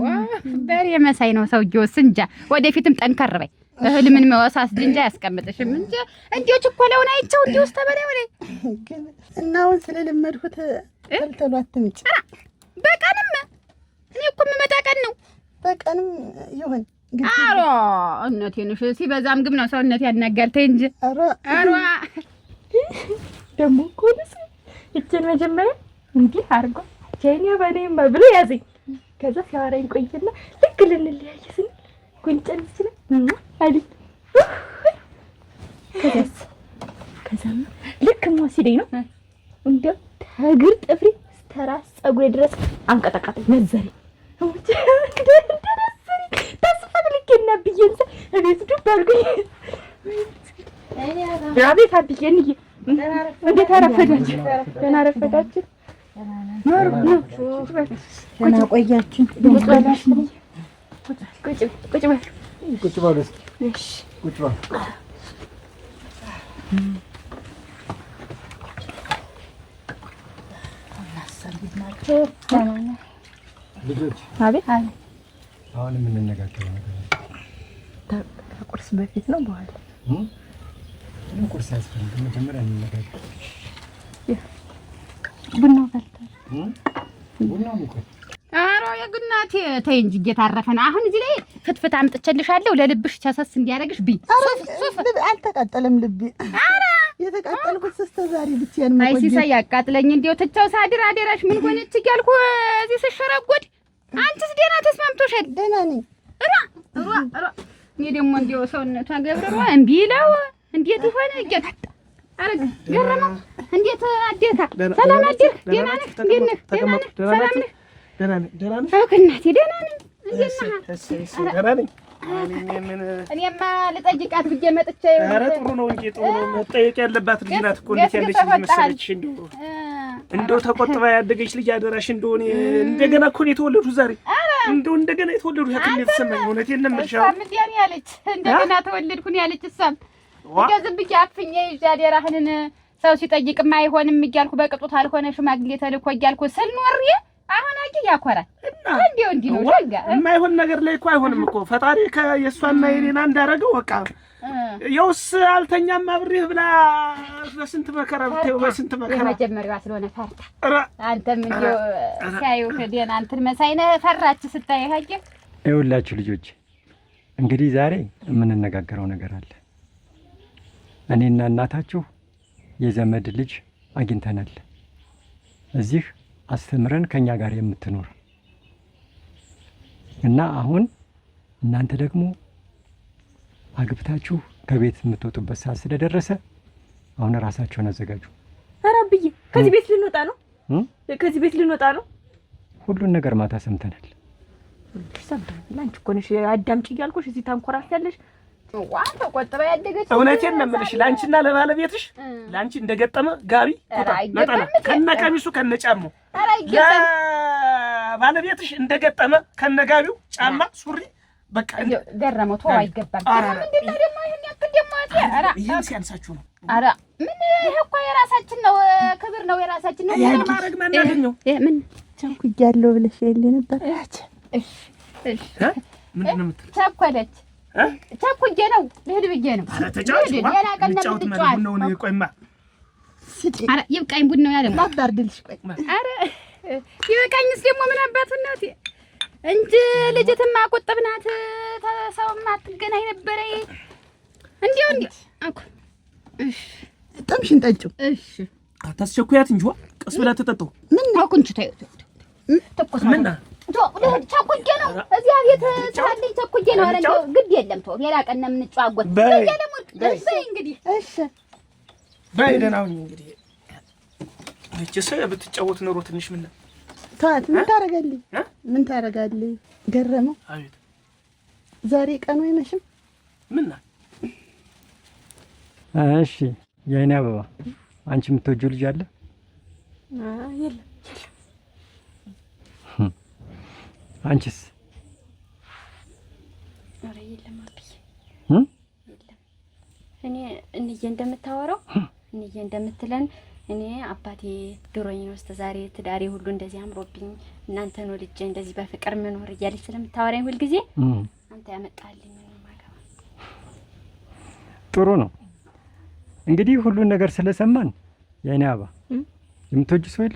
በሬ መሳይ ነው ሰውዬው። እንጃ ወደፊትም ጠንከር በይ። እህል ምን መወሳስ ድንጃ ያስቀምጥሽም እንጂ እንዲሁ ችኮላውን አይቼው እንዲሁ ውስጥ ተበላይ ወደ ግን እና አሁን ስለለመድኩት ተልተሉ አትምጭ። በቀንም እኔ እኮ የምመጣ ቀን ነው። በቀንም ይሁን አሮ እነቴ ነሽ ሲበዛም ግብ ነው ሰውነት ያናጋል። ተይ እንጂ አሮ ደግሞ እኮ እችን መጀመሪያ እንዲህ አድርጎ ቼኛ ባኔም ብሎ ያዘኝ። ከዛ ሲያወራኝ ቆይና ልክ ልንለያይ ስንል ጉንጨን ይችላል አይደል? ከዛም ልክ ወሲደኝ ነው እንዴ ተግር ጥፍሪ ተራስ ጸጉሬ ድረስ አንቀጠቀጠኝ። ነዘሪ ተስፋልከና ብዬንሰ እቤት ዱብ አልኩኝ። አቤት አብዬን እንዴት አረፈዳችሁ? ደህና አረፈዳችሁ? ደህና ቆያችሁ? ቁጭ በሉ እስኪ። እሺ ቁጭ በሉ። ልጆች አቤት አሁን የምንነጋገረው ነገር ከቁርስ በፊት ነው በኋላ? ምንም ቁርስ አያስፈልግም። መጀመሪያ እንነጋገር። ቡናው ፈልቷል። ቡናው ሙቀት አሮ የግናቴ ተይ እንጂ እየታረፈን። አሁን እዚህ ላይ ፍትፍት አምጥቼልሻለሁ ለልብሽ ቸሰስ እንዲያረግሽ ብይ። ሱፍ አልተቃጠለም ልቤ። አራ የተቃጠልኩት እስከ ዛሬ ብቻዬን ነው። አይ ሲሳይ ያቃጥለኝ እንዴው ትቻው ሳድር አደራሽ ምን ሆነች እያልኩ እዚህ ስሸረጎድ። አንቺስ ደህና ተስማምቶሻል? ደህና ነኝ። ራ እኔ ደግሞ እንዴው ሰውነቷ ገብረሯ እምቢ ይለው እንዴት ይሆነ እያልኩ አረግ ገረመው። እንዴት አደርካ? ሰላም አደርክ? ደህና ነህ? እንዴት ነህ? ደህና ነህ? ሰላም ነህ? ደህና ነኝ። አዎ ከእናቴ ደህና ነኝ። እንዴት ነህ? ደህና ነኝ። እኔማ ልጠይቃት ብዬ መጥቼ። ኧረ ጥሩ ነው እንጂ ጥሩ ነው። መጠየቅ ያለባት ልጅ ናት እኮ። እንዴት ያለች ልጅ መሰለችሽ! እንደው ተቆጥባ ያደገች ልጅ አደራሽ። እንደው እኔ እንደገና እኮ ነው የተወለዱ ዛሬ። እንደው እንደገና የተወለዱ ያክል የተሰማኝ እውነቴን ነው የምልሽ። እሷም እንዲያ ነው ያለች። እንደገና ተወለድኩ ነው ያለች። እሷም ዝም ብዬሽ አፍኜ ይዤ አደራህን ሰው ሲጠይቅማ አይሆንም እያልኩ በቅጡት አልሆነ ሽማግሌ ተልኮ እያልኩ ስል ኖሬ አሁን አየህ ያኮራል። እንዴው እንዲህ ነው ሸጋ። የማይሆን ነገር ላይ እኮ አይሆንም እኮ ፈጣሪ ከየሷና የኔና እንዳረገው በቃ የውስ አልተኛም አብሬህ ብላ በስንት መከራ ብትይው በስንት መከራ መጀመሪያዋ ስለሆነ ፈርታ። አንተም እንዲው ሲያዩ ደህና እንትን መሳይ ነህ ፈራች ስታይ አየህ። ይኸውላችሁ ልጆች እንግዲህ ዛሬ የምንነጋገረው ነገር አለ። እኔና እናታችሁ የዘመድ ልጅ አግኝተናል። እዚህ አስተምረን ከኛ ጋር የምትኖር እና አሁን እናንተ ደግሞ አግብታችሁ ከቤት የምትወጡበት ሰዓት ስለደረሰ አሁን ራሳችሁን አዘጋጁ። ኧረ አብዬ ከዚህ ቤት ልንወጣ ነው። ከዚህ ቤት ልንወጣ ነው። ሁሉን ነገር ማታ ሰምተናል። ሰምተናል። አንቺ እኮ ነሽ አዳምጪ እያልኩሽ እዚህ ታንኮራፊያለሽ። ዋ ተቆጥባ ያደገች እውነቴን ነው የምልሽ ለአንቺና ለባለቤትሽ ለአንቺ እንደገጠመ ጋቢ ነጠላ ከነቀሚሱ ከነጫማው ለባለቤትሽ እንደገጠመ ከነጋቢው ጫማ ሱሪ በቃ ገረመው ተው አይገባም ምንድነው ደግሞ ይሄን ያክል ደግሞ አራ ይሄን ሲያንሳችሁ ነው አራ ምን ይሄ እኮ የራሳችን ነው ክብር ነው የራሳችን ነው ይሄን ማረግ ማን ያገኘው ምን ቸኩያለሁ ብለሽ የለ ነበር እሺ ምንድን ነው የምትለው ቸኮለች ቸኩዬ ነው ልሂድ ብዬ ነው አረ ተጫውት ነው ነው ቆይማ አረ ይብቃኝ ቡድ ነው ያለው ማባርድልሽ ቆይ አረ ይበቃኝስ ደግሞ ምን አባቱ ነው እንጂ ልጅትማ ቁጥብናት ተሰውማ አትገናኝ ነበረ እንዴው አኩ እሺ ጠምሽን ጠጪው እሺ አታስቸኩያት እንጂ ቀስ ብላ ተጠጣው ምን አኩንቹ ታዩት ተቆስ ምን ለህድ ቸኩዬ ነው እዚያ ቤት ሳለኝ ቸኩዬ ነው አረ እንደው ግድ የለም ተው ሌላ ቀን ነው የምንጫወት በየለሙር በይ እንግዲህ እሺ በይ ደህና ሁኚ እንግዲህ እቺስ ብትጫወት ኖሮ ትንሽ ምን ታት ምን ታረጋለህ ምን ታረጋለህ ገረመው አቤት ዛሬ ቀኑ አይመሽም ምን እሺ የኔ አበባ አንቺ የምትወጂው ልጅ አለ የለም አንቺስ ኧረ የለም አብዬ የለም እኔ እንዬ እንደምታወራው እንዬ እንደምትለን እኔ አባቴ ድሮኝ ነው እስከ ዛሬ ትዳሬ ሁሉ እንደዚህ አምሮብኝ እናንተ ነው ልጅ እንደዚህ በፍቅር መኖር እያለች ስለምታወራኝ ሁሉ ጊዜ አንተ ያመጣልኝ ነው ማገባ ጥሩ ነው እንግዲህ ሁሉን ነገር ስለሰማን የኔ አበባ የምትወጂ ሰው የለ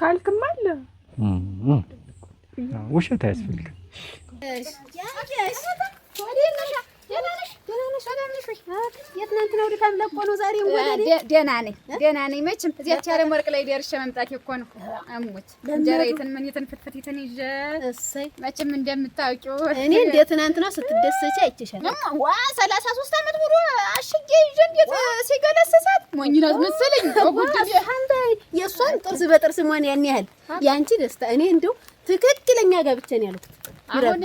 ካልክም አለ ውሸት አያስፈልግም የትናንትናው ድካም ለቆ ነው ዛሬ ወደ ደህና ነኝ መቼም እዚያች ያለ ወርቅ ላይ ደርሼ መምጣት እኮ ነው አሞት እንጀራይትን ምን ፍትፍቲትን ይዤ እሰይ መቼም እንደምታውቂው እኔ እንደ ትናንትና ስትደሰች አይቼሻለሁ ዋ 33 ዓመት ሙሉ አሽጌ ይዤ እንዴት ሲገለሰሳት ሞኝናት መሰለኝ አንተ የእሷን ጥርስ በጥርስ መሆን ያን ያህል ያንቺ ደስታ እኔ እንደው ትክክለኛ ጋብቻ ነው ያሉት አሁን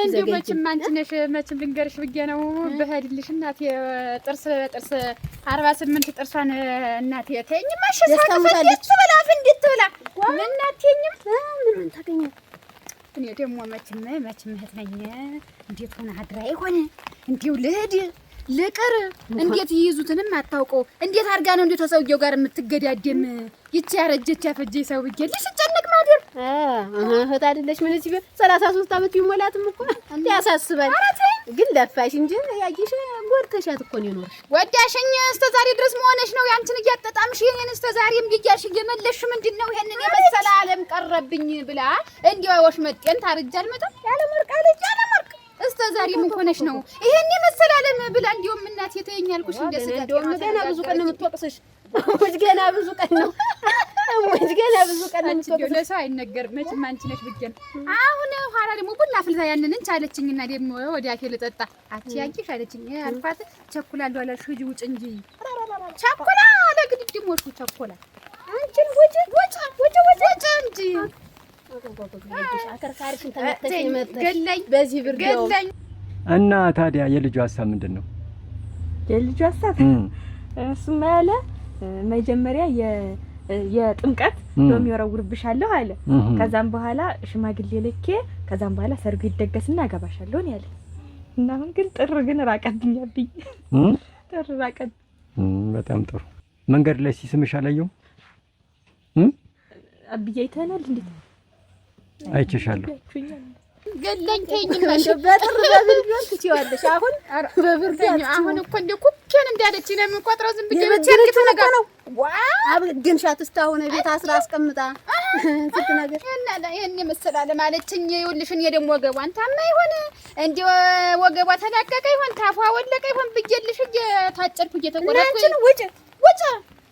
እንደው መቼም አንቺ ነሽ መቼም ልንገርሽ ብዬ ነው በህድልሽ እናቴ ጥርስ በጥርስ 48 ጥርሷን እናቴ ተይኝ ማሽሳት ፈለች ብላ ፍንድት ብላ ምን እናቴኝም ምን ታገኘ እኔ ደግሞ መቼም እህት ነኝ እንዴት ሆነ አድራ ይሆነ እንዴው ልሂድ ልቅር እንዴት ይይዙትንም አታውቀው እንዴት አርጋ ነው እንዴት ተሰውየው ጋር የምትገዳደም ይቺ ያረጀች ያፈጀች ሰው ብዬ ልስጨነቅ ማደር እህት አይደለሽ ምን እዚህ 33 ዓመት ይሞላትም እኮ እንዴ ያሳስባል ግን ለፋሽ እንጂ ያጊሽ ጎርተሻት እኮ ነው የኖርሽ ወዳሽኝ እስከ ዛሬ ድረስ መሆነሽ ነው ያንቺን እያጣጣምሽ የኔን እስከ ዛሬም ይያሽ እየመለሽ ምንድነው ይሄንን የመሰለ ዓለም ቀረብኝ ብላ እንዴው ወሽመጤን ታርጃል መጣ ያለ ወርቃለች ያለ ወርቅ እስከ ዛሬ ምን ሆነሽ ነው ይሄን የመሰለ ዓለም ብላ እንዴው እናት የተኛልኩሽ እንደዚህ እንደውም ገና ብዙ ቀን ነው የምትወቅስሽ ሙጅ ገና ብዙ ቀን ነው የምትወቅስሽ ለሰው አይነገርም መቼም አንቺ ነሽ ብቻን አሁን ኋላ ደግሞ ቡና ፍልታ ያንን ቻለችኝና ደግሞ ወዲያኬ ልጠጣ አቺ ያንቺሽ አለችኝ አልፋት ቸኩላለሁ አላልሽ ሂጂ ውጭ እንጂ ቸኩላ ለግድ ድሞሽ ቸኩላ አንቺን ወጭ እንጂ አከርካሪሽን ተመተሽ ይመጣሽ በዚህ ብርገው እና ታዲያ የልጁ ሐሳብ ምንድነው የልጁ ሐሳብ እሱማ ያለ መጀመሪያ የጥምቀት ዶም ይወረውርብሻለሁ አለ ከዛም በኋላ ሽማግሌ ልኬ ከዛም በኋላ ሰርጉ ይደገስና አገባሻለሁ ነው ያለ እና አሁን ግን ጥር ግን ራቀብኛብኝ ጥር ራቀብ በጣም ጥሩ መንገድ ላይ ሲስምሽ አላየው አብዬ አይተናል እንዴ አይቼሻለሁ ገለኝ ተይኝ በጥር በብርድ ትችዋለሽ አሁን በብርድ አሁን እኮ እንደ ኩኬን እንዳለች ነው የምቆጥረው ዝም ብዬ በቸርክ ነገር ነው ዋው ግን ሻትስታው ነው ቤት አስራ አስቀምጣ ስትነገር እና ይሄን የመሰላለ ማለችኝ ይኸውልሽ እኔ ደግሞ ወገቧን ታማ ይሆን እንዴ ወገቧ ተላቀቀ ይሆን ታፏ ወለቀ ይሆን ብዬልሽ እየታጨርኩ እየተቆረጥኩ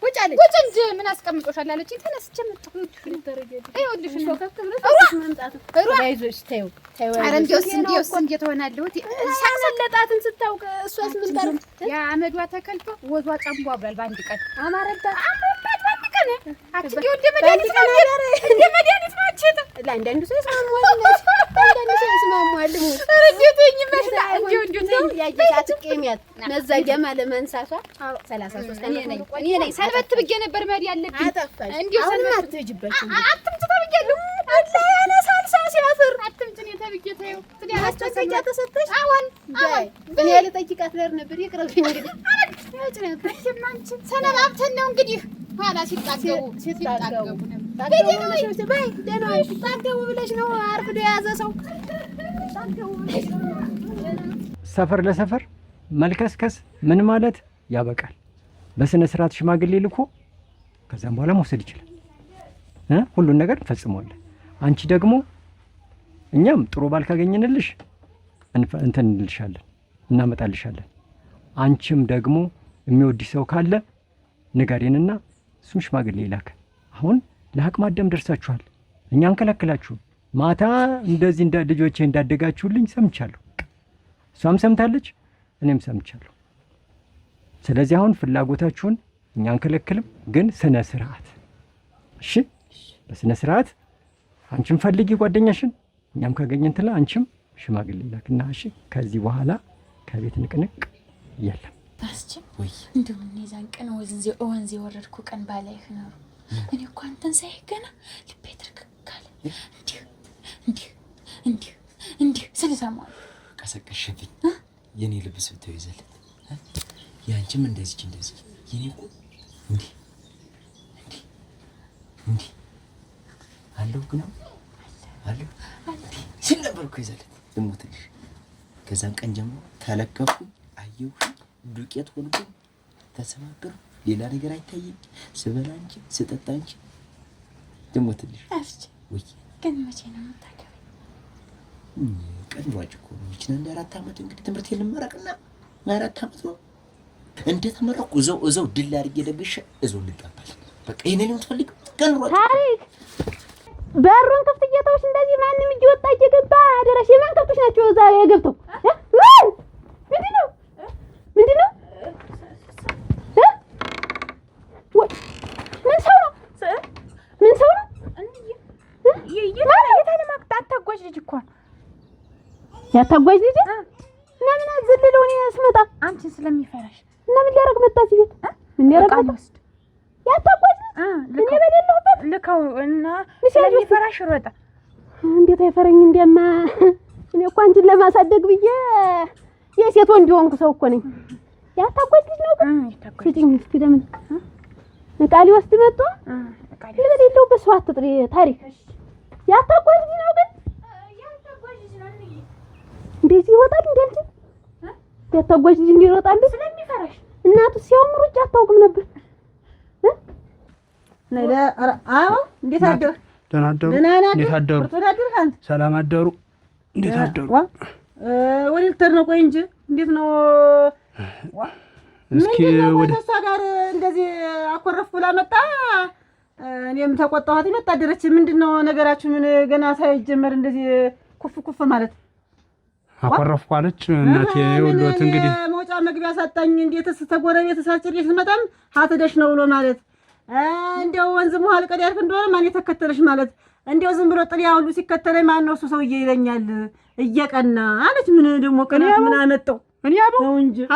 ውጭ አለች ውጭ እንጂ ምን አስቀምጦሻል አለችኝ ተነስቼ መጣሁ ይኸውልሽ ሾከክ ብለሽ መምጣት አይዞሽ ተይው ኧረ እንዴውስ እንዴት ሆናለሁ ሳሰለጣትን ስታውቅ እሷስ ምን ታረግ ያ አመዷ ተከልቶ ወዟ ጨምቧ ብሏል በአንድ ቀን አማረባ በአንድ ቀን አትዲው እንደመድኃኒት ነው ለአንዳንዱ ሰው ይስማማል ለአንዳንዱ ሰው ይስማማል ማልሙ ረጀተኝ መስላ እንዴው ያያትቀሚያት መዛጊያማ ለማንሳቷ 33 እኔ ነኝ ሰልበት ብዬ ነበር መሪ ያለብኝ እንዴው ሰልበት አትጅበት አትምጭ ተብያለሁ አላ ያነሳል ሰው ሲያፍር አትምጭ ነው ተብዬ ታዩ ትዲያስተሰኛ ተሰጠሽ አሁን እኔ ለጠይቃት ለር ነበር ይቅርብኝ እንግዲህ ያጭነት ማንቺ ሰነባብተን ነው እንግዲህ ኋላ ሲጣገቡ ነበር ባይ ደና ሲጣገቡ ብለሽ ነው አርፍዶ የያዘ ሰው ሰፈር ለሰፈር መልከስከስ ምን ማለት ያበቃል። በስነ ስርዓት ሽማግሌ ልኮ ከዛም በኋላ መውሰድ ይችላል። ሁሉን ነገር ፈጽሟል። አንቺ ደግሞ እኛም ጥሩ ባል ካገኘንልሽ እንትን እንልሻለን እናመጣልሻለን። አንቺም ደግሞ የሚወድ ሰው ካለ ንገሪንና እሱም ሽማግሌ ይላክ። አሁን ለአቅመ አዳም ደርሳችኋል። እኛ አንከለክላችሁ። ማታ እንደዚህ እንደ ልጆቼ እንዳደጋችሁልኝ ሰምቻለሁ። እሷም ሰምታለች፣ እኔም ሰምቻለሁ። ስለዚህ አሁን ፍላጎታችሁን እኛ አንከለክልም፣ ግን ስነ ስርዓት እሺ። በስነ ስርዓት አንቺም ፈልጊ ጓደኛሽን፣ እኛም ካገኘን ትላ አንቺም ሽማግሌ ላክና እሺ። ከዚህ በኋላ ከቤት ንቅንቅ የለም። ታስቺ ወይ እንደው እነዛን ቀን ወንዝ የወረድኩ ቀን ባላይህ ነው። እኔ እኮ አንተን ሳይ ገና ልቤ ትርክካለ እንዲህ ስለሰማሁ ቀሰቀሽብኝ። የኔ ልብስ ብትው ይዘል ያንቺም እንደዚህ የኔ እኮ እንዲህ አለው ግን አለው ሲነበርኩ ይዘል ልሞትልሽ። ከዛን ቀን ጀምሮ ተለከፍኩ፣ አየሁ፣ ዱቄት ሆንኩ፣ ተሰማገሩ። ሌላ ነገር አይታየኝ። ስበላ እንጂ ስጠጣ እንጂ ልሞትልሽ። አፍጭ ወይ ግን መቼ ነው የምታገቢው? ቀን ዋጭ እኮ ነው። ይችላል እንደ 4 አመት እንግዲህ ትምህርት የለመረቅና 4 አመት ነው እንደተመረቁ እዛው ድል አድርጌ ደግሼ እዛው ልጋባል። በቃ ይሄን ነው የምትፈልጊው? ቀን ዋጭ ታሪክ በሩን ክፍት እየተውሽ እንደዚህ ማንም እየወጣ እየገባ አደረሽ። የማን ከብቶች ናቸው እዛ የገብተው? ምንድን ነው? ምን ሰው ነው? አታጓዥ ልጅ እኮ ያታጓዥ ልጅ እና ምን አዘለለው? እኔ ስመጣ አንቺን ስለሚፈራሽ እና ምን ሊያደርግ መጣ እዚህ ቤት? ምን ሊያደርግ መጣ? ያታጓዥ እኔ በሌለሁበት ልከው እና ስለሚፈራሽ ሮጠ። እንዴት አይፈረኝ? እንደማ እኔ እኮ አንቺን ለማሳደግ ብዬ የሴት ወንድ ሆንኩ ሰው እኮ ነኝ። ያታጓዥ ልጅ ነው ግን ስጪኝ እስኪ ለምን ዕቃ ሊወስድ መጥቶ በሌለሁበት ሰው አትጥሪ። ታሪክ ያታጓዥ ልጅ ነው ግን እንደዚህ ይወጣል እንዴ? አንቺ ያታጓዥ ልጅ እንዲሮጣሉ ስለሚፈራሽ እናቱ ሲያውም ሩጫ አታውቅም ነበር። ነይለ አዎ፣ እንዴት አደሩ? ደህና አደሩ። እንዴት አደሩ? ሰላም አደሩ። እንዴት አደሩ? ወደ ልትሄድ ነው? ቆይ እንጂ እንዴት ነው? እስኪ ወደ እሷ ጋር እንደዚህ አኮረፍ ብላ መጣ። እኔም ተቆጣኋት። መጣ አደረች። ምንድነው ነገራችሁ? ምን ገና ሳይጀመር እንደዚህ ኩፍ ማለት አኮረፍኩ አለች እናቴ። ይኸውልዎት እንግዲህ መውጫ መግቢያ ሳጣኝ። እንዴትስ ተጎረቤት ሳጭልሽ ስመጣም ሀትደሽ ነው ብሎ ማለት እንደው ወንዝ መሀል ቀዳልክ እንደሆነ ማን የተከተለሽ ማለት እንደው ዝም ብሎ ጥሪያ ሁሉ ሲከተለኝ ማን ነው እሱ ሰውዬ ይለኛል እየቀና አለች። ምን ደግሞ ቀናት ምን አመጣው? እኔ አበው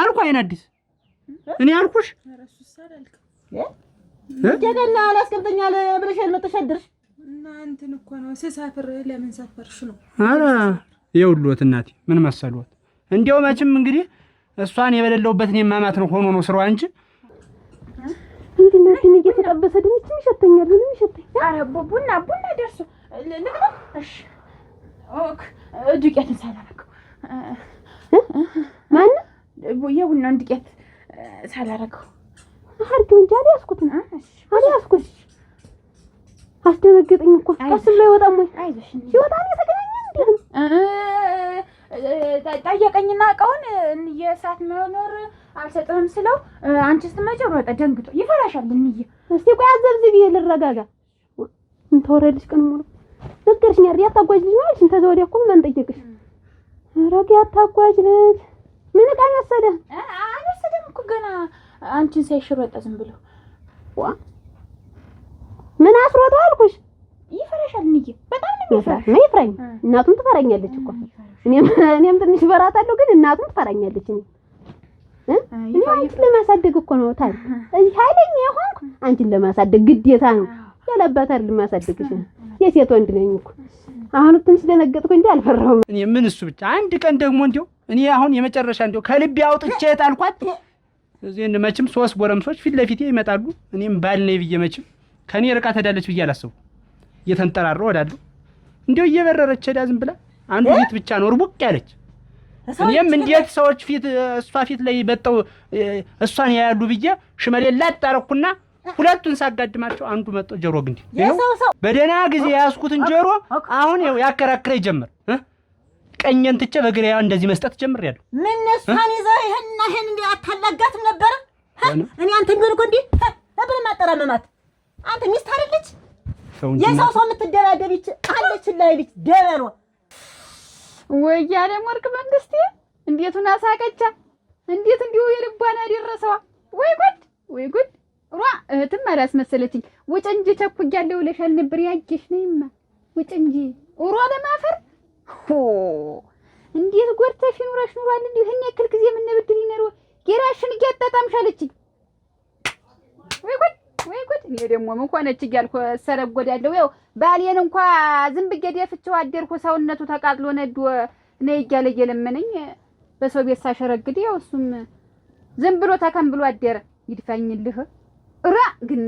አልኩ አይን አዲስ እኔ አልኩሽ እየቀና አላስቀምጠኛል ብለሽ አልመጣሽ እና እንትን እኮ ነው ስሳፍር ለምን ሰፈርሽ ነው? አረ ይኸውልዎት እናቴ ምን መሰልዎት፣ እንዲያው መቼም እንግዲህ እሷን የበለለውበትን የማማት ነው ሆኖ ነው ስራው እንጂ ምንድነው ግን እየተጠበሰ ድንች ይሸተኛል። ምን ይሸተኝ? አረ ቡና ደርሶ ልግባ። እሺ ኦክ ዱቄትን ሳላረገው ማን የቡናን ዱቄት ሳላረገው አርገው እንጂ አልያዝኩትም። አልያዝኩት አስደነገጠኝ እኮ። ቀስ ብሎ ይወጣም ወይ? አይዞሽ ይወጣል። የተገናኘን እንዴ ጠየቀኝና እቃውን የሰዓት መኖር አልሰጥህም ስለው አንቺ ስትመጪ ሮጠ። ደንግጦ ይፈራሻል። እንዬ እስቲ ቆይ አዘብዝብ ልረጋጋ። ምን ተወረልሽ? ቀን ሙሉ ነገርሽኝ አይደል? ያታጓዥ ልጅ ነው አልሽኝ። ተዛ ወዲያ እኮ ምን ጠየቅሽ? ረጋ ያታጓዥ ልጅ ምን ዕቃ ወሰደ? አልወሰደም እኮ ገና አንቺን ሳይሽሮጠ ዝም ብሎ ምን አስሮጠው አልኩሽ? ይፈራሻል። እንዬ በጣም ነው የሚፈራሽ። ይፍራኝ። እናቱን ትፈራኛለች እኮ እኔም ትንሽ በራታለሁ ግን እናቱን ትፈራኛለች እኔ አንቺን ለማሳደግ እኮ ነው ታዲያ እዚህ ኃይለኛ ሆንኩ አንቺን ለማሳደግ ግዴታ ነው ያለባት አይደል ማሳደግሽ የሴት ወንድ ነኝ እኮ አሁን ትንሽ ደነገጥኩ እንጂ አልፈራሁም እኔ ምን እሱ ብቻ አንድ ቀን ደግሞ እንደው እኔ አሁን የመጨረሻ እንደው ከልቤ አውጥቼ የጣልኳት እዚህ መቼም 3 ጎረምሶች ፊት ለፊቴ ይመጣሉ እኔም ባል ነኝ ብዬ መቼም ከኔ ርቃ ተዳለች ብዬ አላሰብኩ እየተንጠራረው ወዳለሁ እንደው እየበረረች ሄዳ ዝም ብላ አንዱ ፊት ብቻ ነው ርቡቅ ያለች እኔም እንዴት ሰዎች ፊት እሷ ፊት ላይ በጠው እሷን ያያሉ ብዬ ሽመሌላ አጣረኩና ሁለቱን ሳጋድማቸው አንዱ መጥቶ ጆሮ ግንዲ በደና ጊዜ ያስኩትን ጆሮ አሁን ያው ያከራክረኝ ጀመር ቀኘን ትቼ በግሬያው እንደዚህ መስጠት ጀምሬያለሁ ምን ነሳን ይዘህ ይሄን እንዴ አታላጋትም ነበር እኔ አንተ ቢሆን እኮ እንዴ ነበር ማጠራመማት አንተ ሚስት አይደለች የሰው ሰው የምትደባደብች አለች ላይልች ደበሮ ወያለ ወርቅ መንግስቴ እንዴቱን አሳቀቻ እንዴት እንዲሁ የልቧና ደረሰዋ ወይ ጉድ ሯ እህትም አላስመሰለችኝ ውጭ እንጂ ቸኩያለሁ ለሻል ነበር ያጅሽ ነይማ ውጭ እንጂ ሯ ለማፈር እንዴት ጎርተሽ ኑረሽ ኑሯል እንዴ እኛ ክል ጊዜ ምን ነብድል ይነሩ ጌራሽን እያጣጣምሻለች ወይ ጉድ እኔ ደግሞ ምን ሆነች እያልኩ ሰረጎዳለሁ ያው ባሌን እንኳን ዝም ብዬ ደፍቼው አደርኩ ሰውነቱ ተቃጥሎ ነዶ ነይ እያለ እየለመነኝ በሰው ቤት ሳሸረግድ ያው እሱም ዝም ብሎ ተከምብሎ አደረ ይድፋኝልህ ራ ግን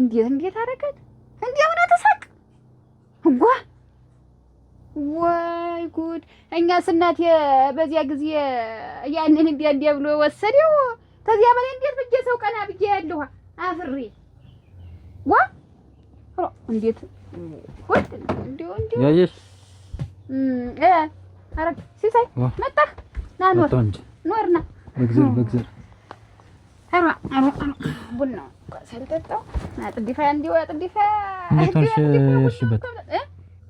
እንዴት አረጋት እንዴው ነው ተሳቅ ወይ ጉድ እኛስ እናቴ በዚያ ጊዜ ያንን እንዲያ ብሎ ወሰደው ተዚያ በላይ እንዴት ብዬ ሰው ቀና ብዬ ያለሁ አፍሬ እንዴት ወጥ እንዴው ያየሽ አረግ ሲሳይ መጣ ና ኖርና በግዘር አራ ቡና ሰልተጣው ናጥዲፋ እንዲው አጥዲፋ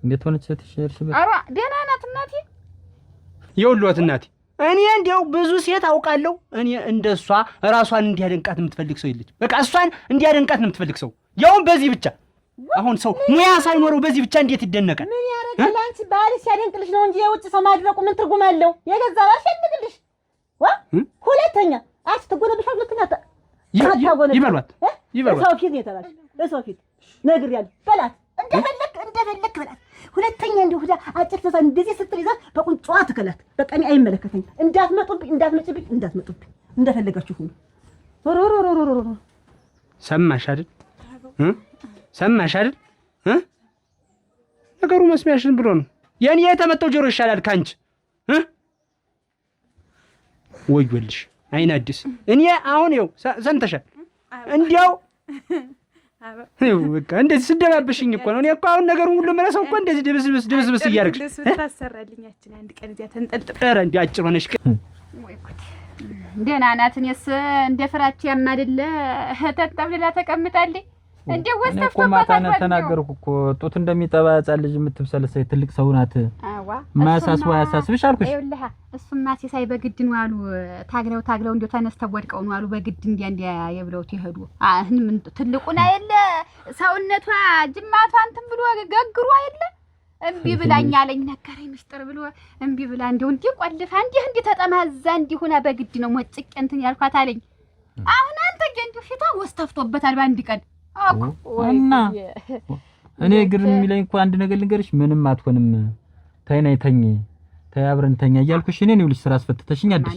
እንዴት ሆነች ስትሽርሽበት አራ ደህና ናት እናቴ ይውሏት እናቴ እኔ እንዲያው ብዙ ሴት አውቃለሁ እኔ እንደሷ ራሷን እንዲያደንቃት የምትፈልግ ሰው የለች በቃ እሷን እንዲያደንቃት ነው የምትፈልግ ሰው ያው በዚህ ብቻ አሁን ሰው ሙያ ሳይኖረው በዚህ ብቻ እንዴት ይደነቃል ምን ያረጋል አንቺ ባልሽ ያደንቅልሽ ነው እንጂ የውጭ ሰው ማድረቁ ምን ትርጉም አለው የገዛ ባልሽ ያደንቅልሽ ሁለተኛ አንቺ ተጎነብሽ ሁለተኛ ይበሏት ሰው ፊት ነው የተባልሽ ለሰው ፊት ነግሬያለሁ በላት እንደፈለክ በላት ሁለተኛ እንደው ሁዳ አጭር ተዛ እንደዚህ ስትል ይዛ በቁንጫዋ ትከላት በቃ እኔ አይመለከተኝ እንዳትመጡብኝ እንደፈለጋችሁ ሁሉ ሰማሽ አይደል ነገሩ መስሚያሽን ብሎ ነው የኔ የተመተው ጆሮ ይሻላል ካንቺ ወይወልሽ አይን አዲስ እኔ አሁን ይው ሰንተሻል እንዲያው በቃ እንደዚህ ስደባብሽኝ እኮ ነው እኔ እኮ አሁን ነገሩን ሁሉ መረሰው እኮ እንደዚህ ድብስብስ እያደረግሽ ታሰራልኛችን አንድ ቀን እዚያ ተንጠልጥል ኧረ እንዲህ አጭር ሆነሽ ወይ ጉድ ደህና ናት እኔስ እንደ ፍራቻ ያማደለ ተጣብላ ተቀምጣለች እንዴ ወስተፍቶባት ተናገርኩ እኮ ጡት እንደሚጠባ ሕፃን ልጅ የምትብሰለሰይ ትልቅ ሰው ናት ማሳስዋ ያሳስብሽ አልኩሽ ይኸውልህ እሱማ ሲሳይ በግድ ነው አሉ ታግለው እንደው ተነስተው ወድቀው ነው አሉ በግድ እንዲያ የብለው ይሄዱ ምን ትልቁና የለ ሰውነቷ ጅማቷ እንትን ብሎ ገግሩ አይደለ እምቢ ብላኛ አለኝ ነገረኝ ምስጥር ብሎ እምቢ ብላ እንደው ቆልፋ እንዲህ ተጠማዛ እንዲሁና በግድ ነው ሞጭቅ እንትን ያልኳት አለኝ አሁን አንተ ገንዱ ፊቷ ወስተፍቶበታል ባንዲ ቀን እና እኔ ግርም የሚለኝ እኮ አንድ ነገር ልንገርሽ ምንም አትሆንም ተኝ አብረን ተኛ እያልኩሽ እኔ ነው ልጅ ስራ አስፈትተሽኝ አድሽ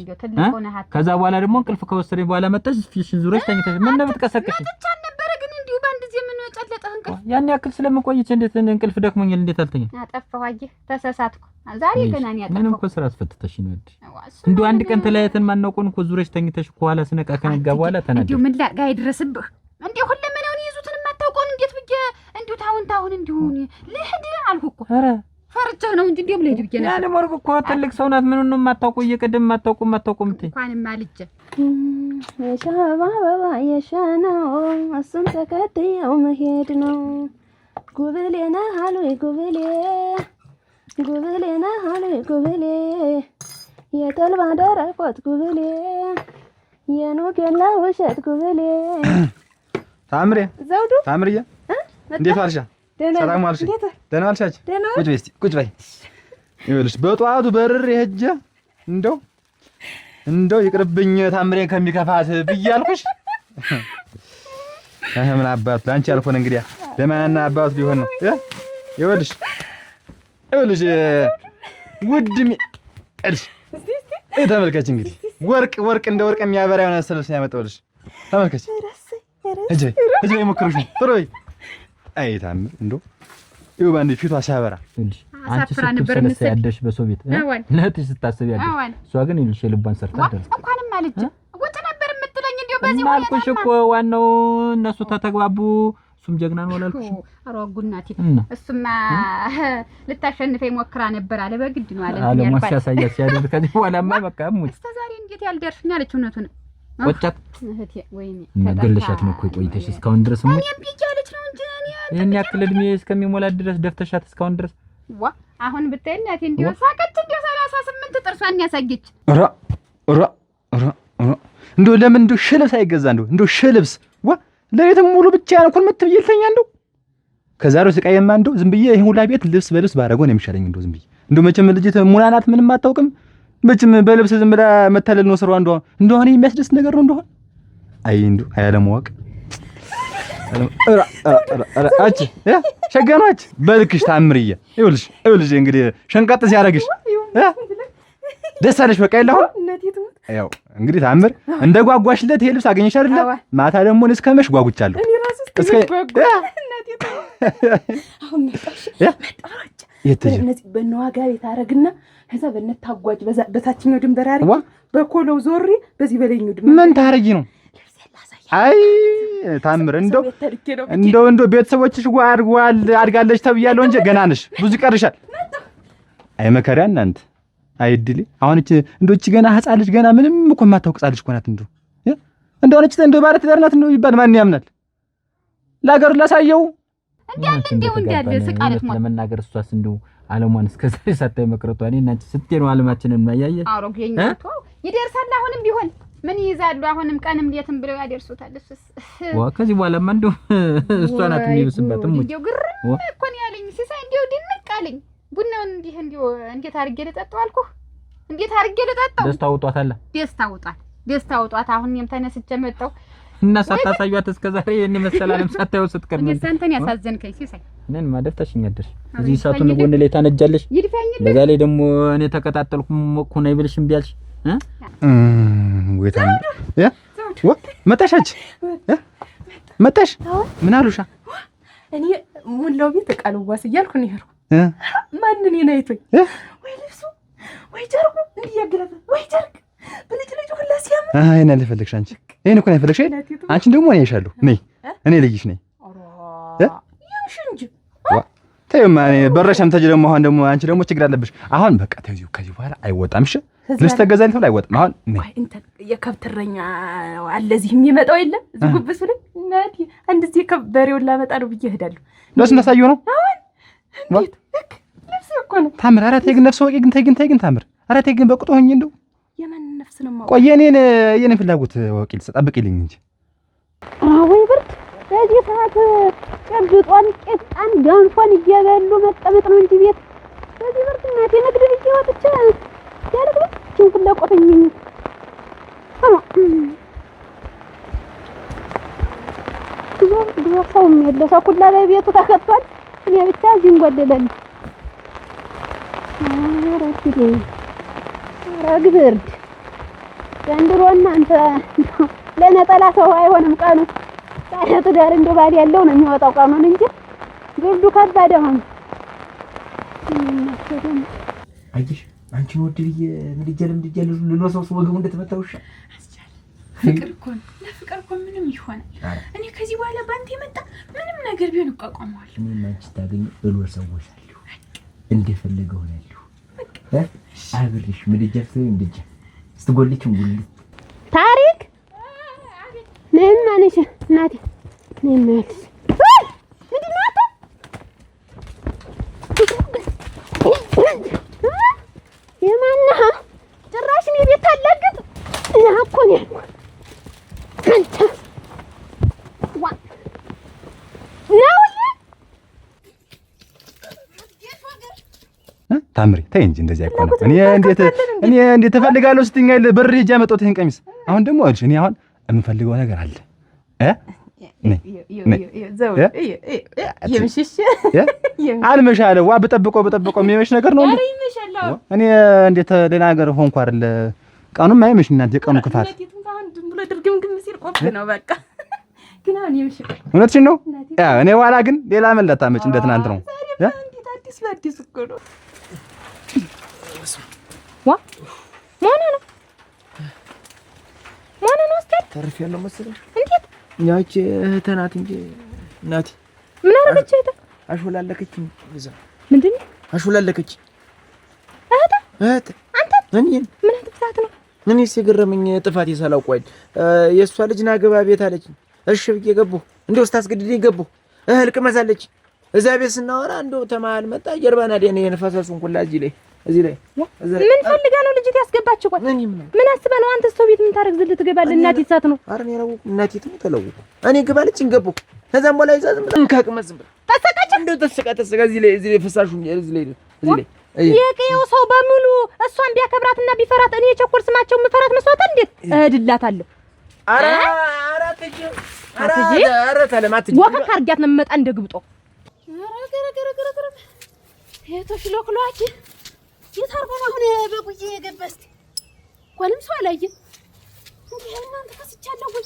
ከዛ በኋላ ደግሞ እንቅልፍ ከወሰደኝ በኋላ መጣሽ ፊሽን ዙረሽ ተኝተሽ ምን ነው ብትቀሰቅሽ ብቻ ነበር ግን እንዲሁ ባንድ ዚህ ምን ጨለጠህ እንቅልፍ ያን ያክል ስለምቆይች እንዴት እንቅልፍ ደክሞኛል እንዴት አልተኛ አጠፋው አየህ ተሰሳትኩ ዛሬ ገና ነው ያጠፋው ምንም እኮ ስራ አስፈትተሽኝ ነው እንዴ አንድ ቀን ተለያየተን ማናውቀውን እኮ ዙረሽ ተኝተሽ ከኋላ ስነቃ ከነጋ በኋላ ተናደሽ እንዴ ምን ላጋ ይድረስብህ እንዴ ሁለመናውን ይዙትን ማታውቀውን እንዴት ብዬ እንዴው ታውን እንዴው ልሂድ አልኩ እኮ አረ ፈርቻው ነው እንጂ እንደም ልሂድ ብዬ ነበር ያለ ወርቅ እኮ ትልቅ ሰው ናት ምን ነው ማታውቀው እየቀደም ማታውቀው እንዴ እንኳንም አልጀ የሻባ ባባ የሻናው እሱን ተከትየው መሄድ ነው ጉብሌና ሃሉይ ጉብሌና ሃሉይ ጉብሌ የተልባ ደረቆት ጉብሌ የኑገላ ውሸት ጉብሌ ታምሬ ዘውዱ እንዴት ዋልሻ? ሰላም ዋልሽ? ደህና ዋልሻች? ቁጭ በይ ይኸውልሽ በጠዋቱ በርር ሄጄ እንደው ይቅርብኝ ታምሬን ከሚከፋት ብያልኩሽ። ምን አባቱ ለአንቺ ያልሆነ እንግዲህ ለማንና አባቱ ቢሆን ነው። ይኸውልሽ ውድሚ እልሽ ተመልከች እንግዲህ ወርቅ እንደ ወርቅ የሚያበራ የሆነ ስልስ ያመጣውልሽ ተመልከች። እጅ ይሞክሩሽ ነው ጥሩ። አይ ታምር እንደው ይኸው ባንዴ ፊቷ ሲያበራ አንቺ ስትሰለስ ያደሽ በሰው ቤት ለእህትሽ ስታስብ ያደሽ እሷ ግን ይልሽ ልቧን ሰርታ አደረች። እንኳንም አለች ውጭ ነበር የምትለኝ እንደው በዚህ ሁኔታ አልኩሽ እኮ ዋናው እነሱ ተተግባቡ። እሱም ጀግና ነው አላልኩሽ? ኧረ ጉናቲ እሱማ ልታሸንፈኝ ሞክራ ነበር አለ በግድ ነው አለ አለሟ ሲያሳያት ሲያደርግ ከዚህ በኋላማ በቃ ሙት እስከ ዛሬ እንዴት ያልደርስኝ አለች። እውነቱን ቆጫት እህቴ ወይኔ ገለሻት ነው እኮ ቆይተሽ እስካሁን ድረስ ነው እኔም ቢጃለች ነው እንጂ እኔ ያክል እድሜ እስከሚሞላት ድረስ ደፍተሻት እስካሁን ድረስ ዋ አሁን ብታይ እናቴ እንዲው ሳቀች እንዲው 38 ጥርሷን ያሳየች። ራ እንደው ለምን እንደው ሽልብስ አይገዛ እንደው ሽልብስ ዋ ለየትም ሙሉ ብቻ ያልኩን ምትብይልተኛ እንደው ከዛሬው ስቃየማ እንደው ዝም ብዬ ይሄን ሁላ ቤት ልብስ በልብስ ባረገው ነው የሚሻለኝ። እንደው ዝም ብዬ እንደው መቼም ልጅት ሙላናት ምንም አታውቅም። መቼም በልብስ ዝም ብላ መታለል ነው ስራው። እንደው እኔ የሚያስደስት ነገር ነው እንደው አይ እንደው አያለማወቅ አቺ ሸገናች በልክሽ ታምርዬ ይኸውልሽ እንግዲህ ሸንቀጥ ሲያረግሽ ደስ አለሽ። በቃ ይላው ያው እንግዲህ ታምር እንደ ጓጓሽለት ይሄ ልብስ አገኘሽ አይደለ? ማታ ደግሞ እስከመሽ ጓጉቻለሁ። እስከ አሁን መጣሽ በእነዚህ በነዋጋ ቤት አረግና ከዛ በነታጓጅ በታችኛው ድንበር አረግ በኮለው ዞሪ በዚህ በለኝው ድንበር ምን ታረጊ ነው? አይ ታምር እንደው ቤተሰቦችሽ አድጋለች ተብያለሁ እንጂ ገና ነሽ፣ ብዙ ይቀርሻል። አይ መከሪያ እናንተ አይድሊ አሁን እቺ ገና ህፃን ልጅ ገና ምንም እኮ የማታውቅ ህፃን ልጅ እኮ ናት። እንደው ነች እንደው ባለ ትዳር ናት እንደው ይባል ማን ያምናል? ለሀገሩ ላሳየው እንዲያለ ስቃለት ማለት ለመናገር እሷስ እንደው ዓለሟን እስከዛ ሳታይ መቅረቷ እኔ እናንቺ ስትይ ነው ዓለማችንን ማያየ አሮጌኛቱ ይደርሳል። አሁንም ቢሆን ምን ይይዛሉ? አሁንም ቀንም ሌትም ብለው ያደርሱታል። እሱስ ከዚህ በኋላማ እንደው እሷ ናት የሚብስበትም እንደው ግርም እኮ ነው ያለኝ ሲሳይ እንደው ድንቅ አለኝ። ቡናውን እንዴት አድርጌ ልጠጣው አልኩህ? እንዴት አድርጌ ልጠጣው? ደስታ ውጧት። አሁን እኔም ተነስቼ መጣሁ እና ሳታሳዩት እስከዛሬ እኔ መሰላለም ሳታዩ ስትቀር ነው አንተን ያሳዘንከኝ ሲሳይ። እኔን ማደፍታሽኝ አደርሽ እዚህ ሰዓቱን ጎን ላይ ታነጃለሽ። በዛ ላይ ደግሞ እኔ ተቀጣጠልኩ ሞኩ ነው ይብልሽ እምቢ አልሽ ወይታ መጣሽ ምን አሉሻ? እኔ ሙላው ቤት ተቃልዋስ እያልኩ ነው ያልኩ ማን እኔ ናይቶኝ ወይ ልብሱ ወይ ጨርቁ እንዲያገለፈ ወይ ጨርቅ ብልጭልጭ ሁላ ሲያምር አይ እኔ ልፈልግሽ አንቺ እኔ እኮ ነው ልፈልግሽ አንቺን ደግሞ እኔ ይሻለሁ ነይ እኔ ልይሽ ነይ ያምሽ እንጂ ተይማ እኔ በረሻም ተጅ ደግሞ አሁን ደግሞ አንቺ ደግሞ ችግር አለብሽ። አሁን በቃ ተይው ከዚህ በኋላ አይወጣም። እሺ ልብስ ተገዛልኝ ተብሎ አይወጣም። አሁን ወይ እንተ የከብትረኛ አለ እዚህ የሚመጣው የለም እዚህ ጉብስ ብለኝ እናቴ አንድ እዚህ ከበሬውን ላመጣ ነው ብዬ እሄዳለሁ። ለሱ እናሳየው ነው አሁን እንዴት ልብስ እኮ ነው ታምር። ኧረ ተይ ግን ነፍስ ወቂ ግን ተይ ግን ታምር። ኧረ ተይ ግን በቁጡ ሆኜ እንደው የማን ነፍስ ነው ማው ቆይ የኔን ፍላጎት ወቂል ጠብቂልኝ እንጂ ወይ ብርድ በዚህ ሰዓት ጨብጧን ቄጣን ገንፎን እየበሉ መቀመጥ ነው እንጂ ቤት በዚህ ብርድ እናቴ ንግድ ብዬ ወጥቼ ያለበት ጭንቅላ ቆፈኝ ብዙ ሰውም የለ ሰው ሁላ በቤቱ ተከቷል። እኔ ብቻ እዚህ እንጎልለን ረግብርድ ዘንድሮ እናንተ ለነጠላ ሰው አይሆንም ቀኑ። ትዳር እንደው ባል ያለው ነው የሚወጣው ቀኑን እንጂ ብርዱ ከባድ አሁን አይሽ አንቺ ወድ ልጅ ምድጀል ልኖሰው ወገቡ እንደተመታውሽ ፍቅር እኮ ምንም ይሆናል። እኔ ከዚህ በኋላ ባንተ የመጣ ምንም ነገር ቢሆን እቋቋመዋለሁ። እኔ አንቺ ታገኝ ብሎ ሰዎች አሉ እንደፈለገው ነው አብርሽ ምድጀል ሰው ምድጀ ስትጎልችም ጉል ታሪክ ነኝ ማንሽ እናቴ ነኝ ማለት የማንህ ጭራሽ ነው ቤት አለግጥ ያኮን አንተ ዋ ታምሪ ተይ እንጂ እንደዚህ አይቆም። እኔ እንዴት ተፈልጋለሁ ስትኛል ብር ሄጄ አመጣሁት ይሄን ቀሚስ። አሁን ደግሞ እልሽ እኔ አሁን የምፈልገው ነገር አለ አልመሻለሁ። ዋ በጠብቀው የሚመሽ ነገር ነው እንዴ? እኔ እንዴት ሌላ ነገር ሆንኩ አይደል? ቀኑም አይመሽ እናንተ የቀኑ ክፋት እውነትሽን ነው። እኔ ኋላ ግን ሌላ መለታ መች እንደ ትናንት ነው። ተርፌያለሁ መሰለኝ። እንዴት ያቺ እህትህ ናት እንጂ እናቴ ምን አደረገች? እህትህ አሾላለከችኝ። እዛ ምንድን ነው አሾላለከች? እህትህ አንተ ምን ጥፋት ነው? እኔስ የገረመኝ ጥፋት ሳላውቀው የእሷ ልጅ ና ግባ ቤት አለችኝ። እሺ ብዬ ገባሁ። እንደው ስታስገድደኝ ገባሁ። እህል ቅመሳለች። እዛ ቤት ስናወራ እንደው ተማል መጣ ጀርባና ደኔ የነፈሰሱን ሁላ እዚህ ላይ ምን ፈልጋ ነው ልጅት ያስገባችው? ቆይ ምን አስበህ ነው አንተ? ሰው ቤት ምን ታረግ ዝል ትገባለህ? እናቴ ሳት ነው። ኧረ እኔ ነው እናቴ ተለውቁ። እኔ ግባለች እንገባሁ። ከዛም በኋላ ይዛዝም እንካቅመስ ዝም ብለህ ተሰቃች። እንደው ተሰቃ እዚህ ላይ ፍሳሹ እዚህ ላይ የቀየው ሰው በሙሉ እሷን ቢያከብራትና ቢፈራት እኔ የቸኮል ስማቸው ምፈራት መስዋዕት እንዴት እሄድላታለሁ? ኧረ ተለማት ወከክ አርጋት ነው መጣ እንደ ግብጦ ገረገረ የተሽሎክሏች የታርጎ ነው አሁን በጉዬ የገባስት እንኳንም ሰው አላየም። እንዴ እናንተ ከስቻለሁ ወይ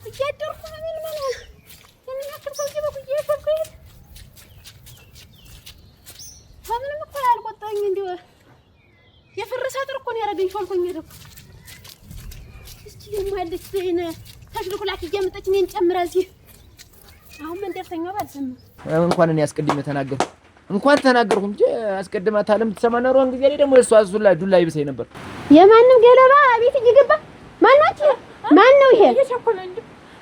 እያደርኩ ምን የምናክል ሰው በጉዬ የገባኝ ምንም እኮ ያልቆጣኝ እንደው የፍርስ አጥር እኮ ነው ያደረገኝ። ሾልኮኝ ሄደኩ። እስኪ ደግሞ ያለች ዘይነ ተሽልኩላክ እያመጣች እኔን ጨምራ እዚህ አሁን መንደርተኛው ባልሰማ እንኳን እኔ አስቀድሜ ተናገርኩ እንጂ አስቀድማት አለም ትሰማ ነሮን ጊዜ ላይ ደግሞ እሷ ዱላ ይብሰኝ ነበር። የማንም ገለባ ቤት እየገባ ማን ነው ይሄ?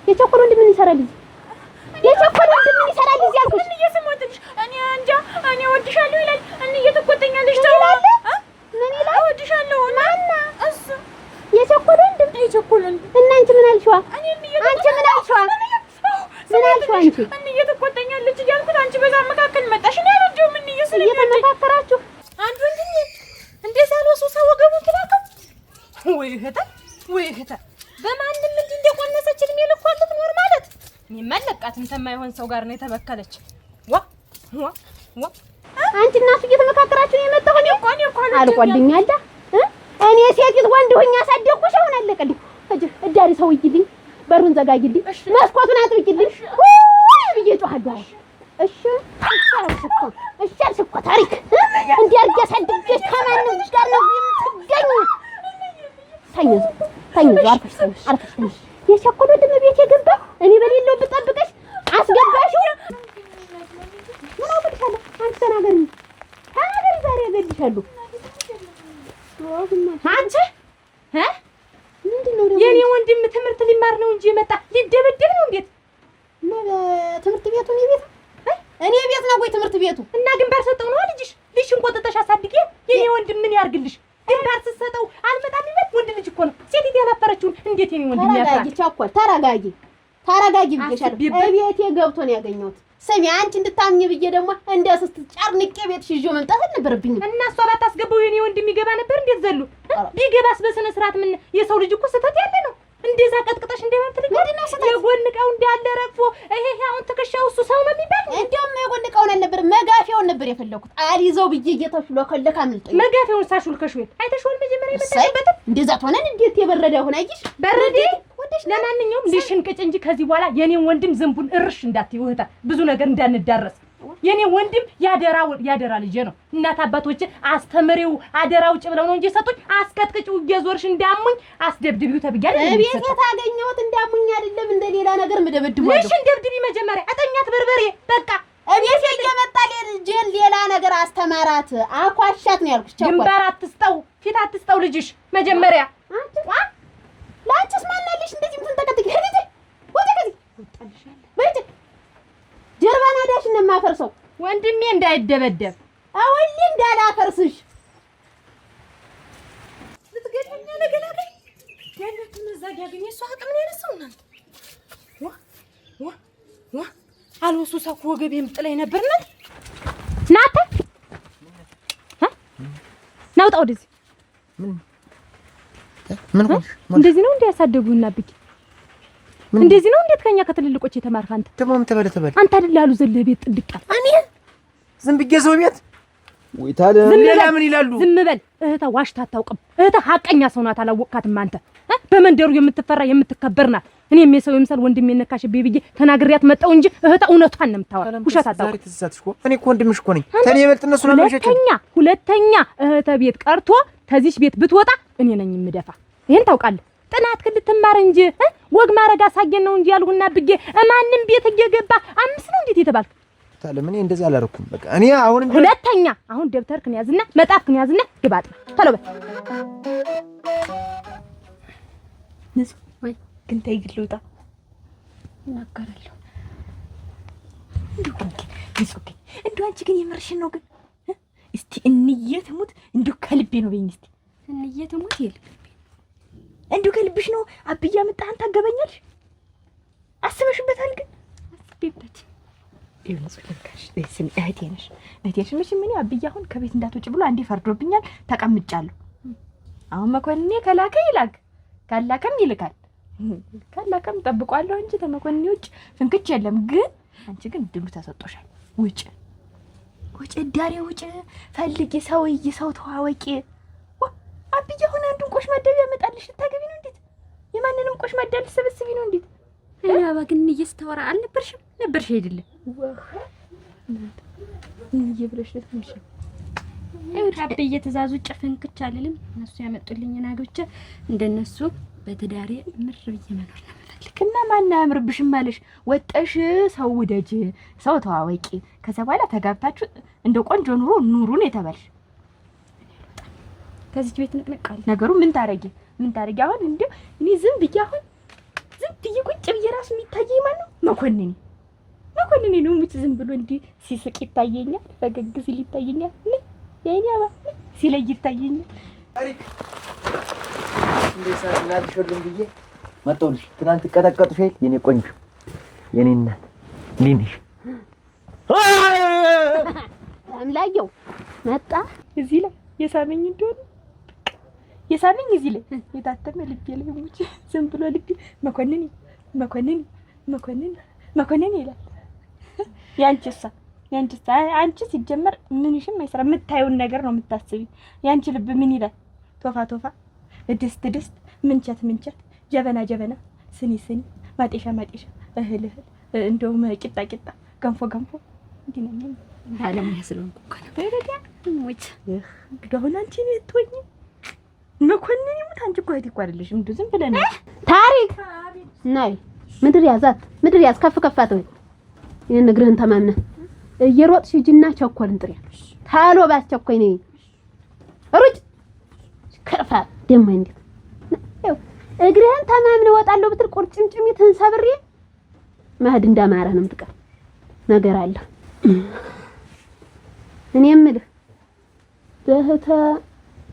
የቸኮል ወንድ ምን ይሰራል እዚህ? የቸኮል ወንድ ምን ይሰራል እዚህ አልኩሽ። ምን እየሰማትልሽ? እኔ እንጃ እኔ ወድሻለሁ ይላል። እኔ እየተቆጠኛለሽ ተውላለ ምን ይላል? ወድሻለሁ ማና እሱ የቸኮል ወንድ እና አንቺ ምን አልሽዋ? አንቺ ምን አልሽዋ? አንቺ እኔ እየተቆጠኛለች እያልኩት አንቺ በዛ መካከል መጣሽ። እኔ አልወደውም። ምን እየተመካከራችሁ አንዱ እንደዛ አልወሱ ሰው ወገቡ ትላከው ወይ እህታ በማንም እንደቆነሰች እድሜ ልኳን ልትኖር ማለት እኔ መለቃትም ተማይሆን ሰው ጋር ነው የተበከለች። አንቺ እና እሱ እየተመካከራችሁ ነው የመጣው። እኔ አልቆልኛል። እኔ ሴት ወንድ ሆኜ አሳደግኩሽ። አሁን አለቀልኝ። እዳሪ ሰው ይልኝ፣ በሩን ዘጋጊልኝ፣ መስኮቱን አጥብቂልኝ ብዬ ጮሃለሁ። እሺ እኮ ታሪክ እንዲህ አድርጌ አሳድጌሽ ከማንም ጋር ነው የምትገኝ። ተኝ አርፈሽ የቸኮል ወንድም ቤት የገባ እኔ በሌለው ብጠብቅሽ አስገባሽው። ምን አውቅልሻለሁ? አንቺ ተናገሪ ዛሬ ያገልሻለሁ። አንቺ ምንድነው ደግሞ የኔ ወንድም ትምህርት ሊማር ነው እንጂ የመጣ ሊደበደብ ነው? እንዴት እና በትምህርት ቤቱ እኔ ቤት ነው ወይ ትምህርት ቤቱ? እና ግንባር ሰጠው ነው ልጅሽን ቆጥተሽ አሳድጌ የኔ ወንድም ምን ያርግልሽ? ግንባር ስትሰጠው አልመጣም ይመጥ ወንድ ልጅ እኮ ነው። ሴት ያላፈረችውን እንዴት የኔ ወንድም ያፈራል? ተረጋጊ ብዬሻለሁ። ቤቴ ገብቶ ነው ያገኘሁት። ስሚ አንቺ እንድታምኝ ብዬ ደግሞ እንደ ስስት ጫርንቄ ቤትሽ ይዤው መምጣት አልነበረብኝም። እና እሷ ባታስገባው የኔ ወንድም ይገባ ነበር። እንዴት ዘሎ ቢገባስ በስነ ስርዓት ምን የሰው ልጅ እኮ ስተት ያለ ነው። እንደዛ ቀጥቅጠሽ እንደማትልኝ የጎን ዕቃው እንዳለ ረግፎ ይሄ አሁን ትከሻው እሱ ሰው ነው የሚባል። እንደውም የጎን ዕቃውን አልነበር መጋፊያውን ነበር የፈለኩት። አልይዘው ብዬ እየተሽሎከለከ አምልጦኝ መጋፊያውን ሳሹልከሽ ወይ አይተሽውን መጀመሪያ የመጣበት እንደዛ ሆነን እንዴት የበረደ ሆነ አይሽ በረደ። ለማንኛውም ልሽን ቅጭ እንጂ ከዚህ በኋላ የኔን ወንድም ዝንቡን እርሽ እንዳትዪው እህታ፣ ብዙ ነገር እንዳንዳረስ። የኔ ወንድም ያደራ ልጅ ነው። እናት አባቶች አስተምሪው አደራ ውጭ ብለው ነው እንጂ ሰጡኝ። አስቀጥቅጭው እየዞርሽ እንዳሙኝ አስደብድቢው ተብያለሁ። ቤት የታገኘሁት እንዳሙኝ አይደለም እንደሌላ ነገር ምደብድበው። ልሽን ደብድቢ መጀመሪያ አጠኛት በርበሬ በቃ እቤት እየመጣ ሌላ ነገር አስተማራት አኳሻት ነው ያልኩሽ። ግንባር አትስጠው ፊት አትስጠው ልጅሽ መጀመሪያ ላንቺስ ማናለሽ እንደዚህ ምትንተከተክ ሄደት ወደ ከዚህ ወጣልሻለሁ በይት ጀርባና ዳሽን ነው የማፈርሰው። ወንድሜ እንዳይደበደብ አወሊ እንዳላፈርስሽ ልትገድልኝ ለገላገኝ ያንተ መዛግ ያገኘ እሱ አቅም ነው ያነሳው። እናንተ አልወሱ ሳኩ ወገቤም ጥላይ ነበርና ናታ ናውጣ ወደዚህ። ምን ሆነሽ? እንደዚህ ነው እንዴ ያሳደጉና አብዬ? እንደዚህ ነው እንዴት ከኛ ከትልልቆች የተማርክ አንተ? ደግሞ ምን ተበለ አንተ አይደል ያሉ ዘለ ቤት ጥልቅ እኔ ዝም ብዬ ሰው ቤት ወይ ታለ ሌላ ምን ይላሉ? ዝም በል። እህታ ዋሽታ አታውቅም። እህታ ሐቀኛ ሰው ናት። አላወቅካትም አንተ። በመንደሩ የምትፈራ የምትከበር ናት። እኔም የሰው የምሳል ወንድሜ ነካሽብኝ ብዬ ተናግሪያት መጣው እንጂ እህታ እውነቷን ነው የምታወራ። ውሸት አታውቅም። ዛሬ ተሳትሽ እኮ እኔ እኮ ወንድምሽ እኮ ነኝ። ተኔ ይበልጥ እነሱ ነው የሚሸቸው። ሁለተኛ እህተ ቤት ቀርቶ ተዚሽ ቤት ብትወጣ እኔ ነኝ የምደፋ። ይሄን ታውቃለህ። ጥናት ልትማር እንጂ ወግ ማረግ አሳየን ነው እንጂ ያልሁና ብዬ ማንንም ቤት እየገባ አምስት ነው እንዴት የተባልክ? ታለም እኔ እንደዛ አላረኩም። በቃ እኔ አሁንም ሁለተኛ አሁን ደብተርክን ያዝና መጣፍክን ያዝና ግባጥ ቶሎ በል። ንስ ወይ ግን ተይ ግልውጣ እናገራለሁ። እንደው አንቺ ግን የምርሽን ነው ግን እስቲ እንዬ ትሙት እንደው ከልቤ ነው በይኝ እስቲ እንዬ ትሙት ይል እንደው ከልብሽ ነው አብያ መጣህን ታገበኛለሽ? አስበሽበታል? ግን አስቤበት ይሁን ስለካሽ ለስም እህቴ ነሽ መቼም እኔ አብያ አሁን ከቤት እንዳትወጪ ብሎ አንዴ ፈርዶብኛል። ተቀምጫለሁ። አሁን መኮንኔ ከላከ ይላክ ካላከም ይልካል። ካላከም ጠብቋለሁ እንጂ ተመኮንኔ ውጭ ፍንክች የለም። ግን አንቺ ግን ድሉ ተሰጥቶሻል። ውጭ ዳሬ ውጭ ፈልጊ፣ ሰው ተዋወቂ። አብያ አሁን አንዱን ቆሽ ማደብ ያመጣልሽ ልታገቢ ነው እንዴት? የማንንም ቆሽ ማደል ሰበስቢ ነው እንዴት? አባ ግን እየስተወራ አልነበርሽም? ነበርሽ አይደለም? ይብለሽ ለትንሽ አብዬ ትእዛዙ ጭፍንክች አልልም። እነሱ ያመጡልኝና አግብቼ እንደነሱ በትዳሬ ምር ብዬ መኖር ነው የምፈልግ። እና ማን አያምርብሽም ማለሽ? ወጠሽ ሰው ውደጅ፣ ሰው ተዋወቂ። ከዛ በኋላ ተጋብታችሁ እንደ ቆንጆ ኑሩን የተባልሽ ከዚህ ቤት ንቅንቃል ነገሩ ምን ታረጊ? አሁን እንደው እኔ ዝም ብዬ ቁጭ ብዬ ራሱ የሚታየኝ ማን ነው? መኮንኔ ነው። ሙት ዝም ብሎ እንዲህ ሲስቅ ይታየኛል፣ ፈገግ ሲል ይታየኛል፣ የኔ አባ ሲለይ ይታየኛል። ታሪክ እንደዛ እናልሽልኝ ብዬ መጣሁልሽ። ትናንት ቀጠቀጥሽ አይደል የኔ ቆንጆ፣ የኔ እናት ሊንሽ አምላየው መጣ እዚህ ላይ የሳመኝ እንደሆነ የሳመኝ እዚህ ላይ የታተመ ልቤ ላይ ሙጭ ዝም ብሎ ልቤ መኮንኔ ይላል። ያንቺስ አንቺ ሲጀመር ምንሽም አይሰራ የምታየውን ነገር ነው የምታስቢ። ያንቺ ልብ ምን ይላል? ቶፋ ድስት ምንቸት ጀበና ስኒ ማጤሻ እህል እንደውም ቂጣ ገንፎ እንዴ ነው ዓለም ያስለንኩ ካለ በረዲያ ሙጭ ግዳሁን አንቺ ነው ትወኝ መኮንኔ ሙት አንቺ እኮ አይደል አይደለሽም። እንደው ዝም ብለን ታሪክ ናይ ምድር ያዝ ከፍከፋት ወይ ይሄን እግርህን ተማምነ እየሮጥሽ ሂጂና ቸኮልን ጥሪያለሽ ታሎ ባስቸኮይ ነኝ ሩጭ ከፋ ደም እንዴት እግርህን ተማምነ ወጣለሁ ብትል ቁርጭምጭሚትህን ሰብሬ መሄድ እንዳማረህ ነው የምትቀር ነገር አለ። እኔ የምልህ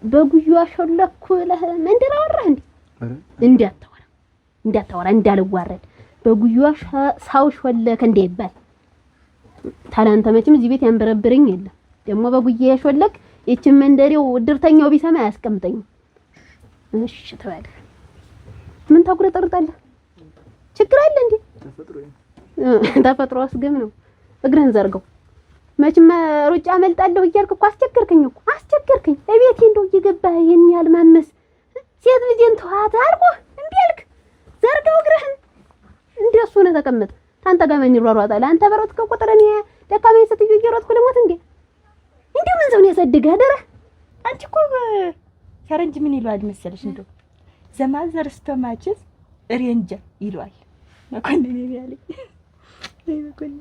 በጉዩ አሾለኩ ለህ መንደር አወራህ እንዴ? እንዳታወራ እንዳልዋረድ በጉዩ ሳው ሾለከ እንደይባል ታላንተ መቼም እዚህ ቤት ያንበረብረኝ የለም። ደግሞ በጉዬ ያሾለክ እቺን መንደሬው ድርተኛው ቢሰማ አያስቀምጠኝም። እሺ ተባለ ምን ታጉረጠርጣለህ? ችግር አለ እንዴ? ተፈጥሮ አስገም ነው። እግርህን ዘርገው መቼም ሩጫ አመልጣለሁ እያልክ እኮ አስቸገርከኝ። እቤቴ እንደው እየገባህ የኔ ያህል ማመስ ሴት ልጅን ተዋት አልኩህ እንዴ አልክ? ዘርጋው እግርህን እንደሱ ነው ተቀመጥ። ታንተ ጋር ምን ይሯሯጣል? አንተ በሮጥክ ቁጥር እኔ ደካማኝ ስትዩ እየሮጥኩ ልሞት እንዴ? እንደው ምን ዘውን ያሳድግህ አደረ። አንቺ እኮ ፈረንጅ ምን ይሏል መሰለሽ? እንደው ዘማዘር ስቶማችስ ሬንጀር ይሏል መኮንኔ ያለኝ መኮንኔ።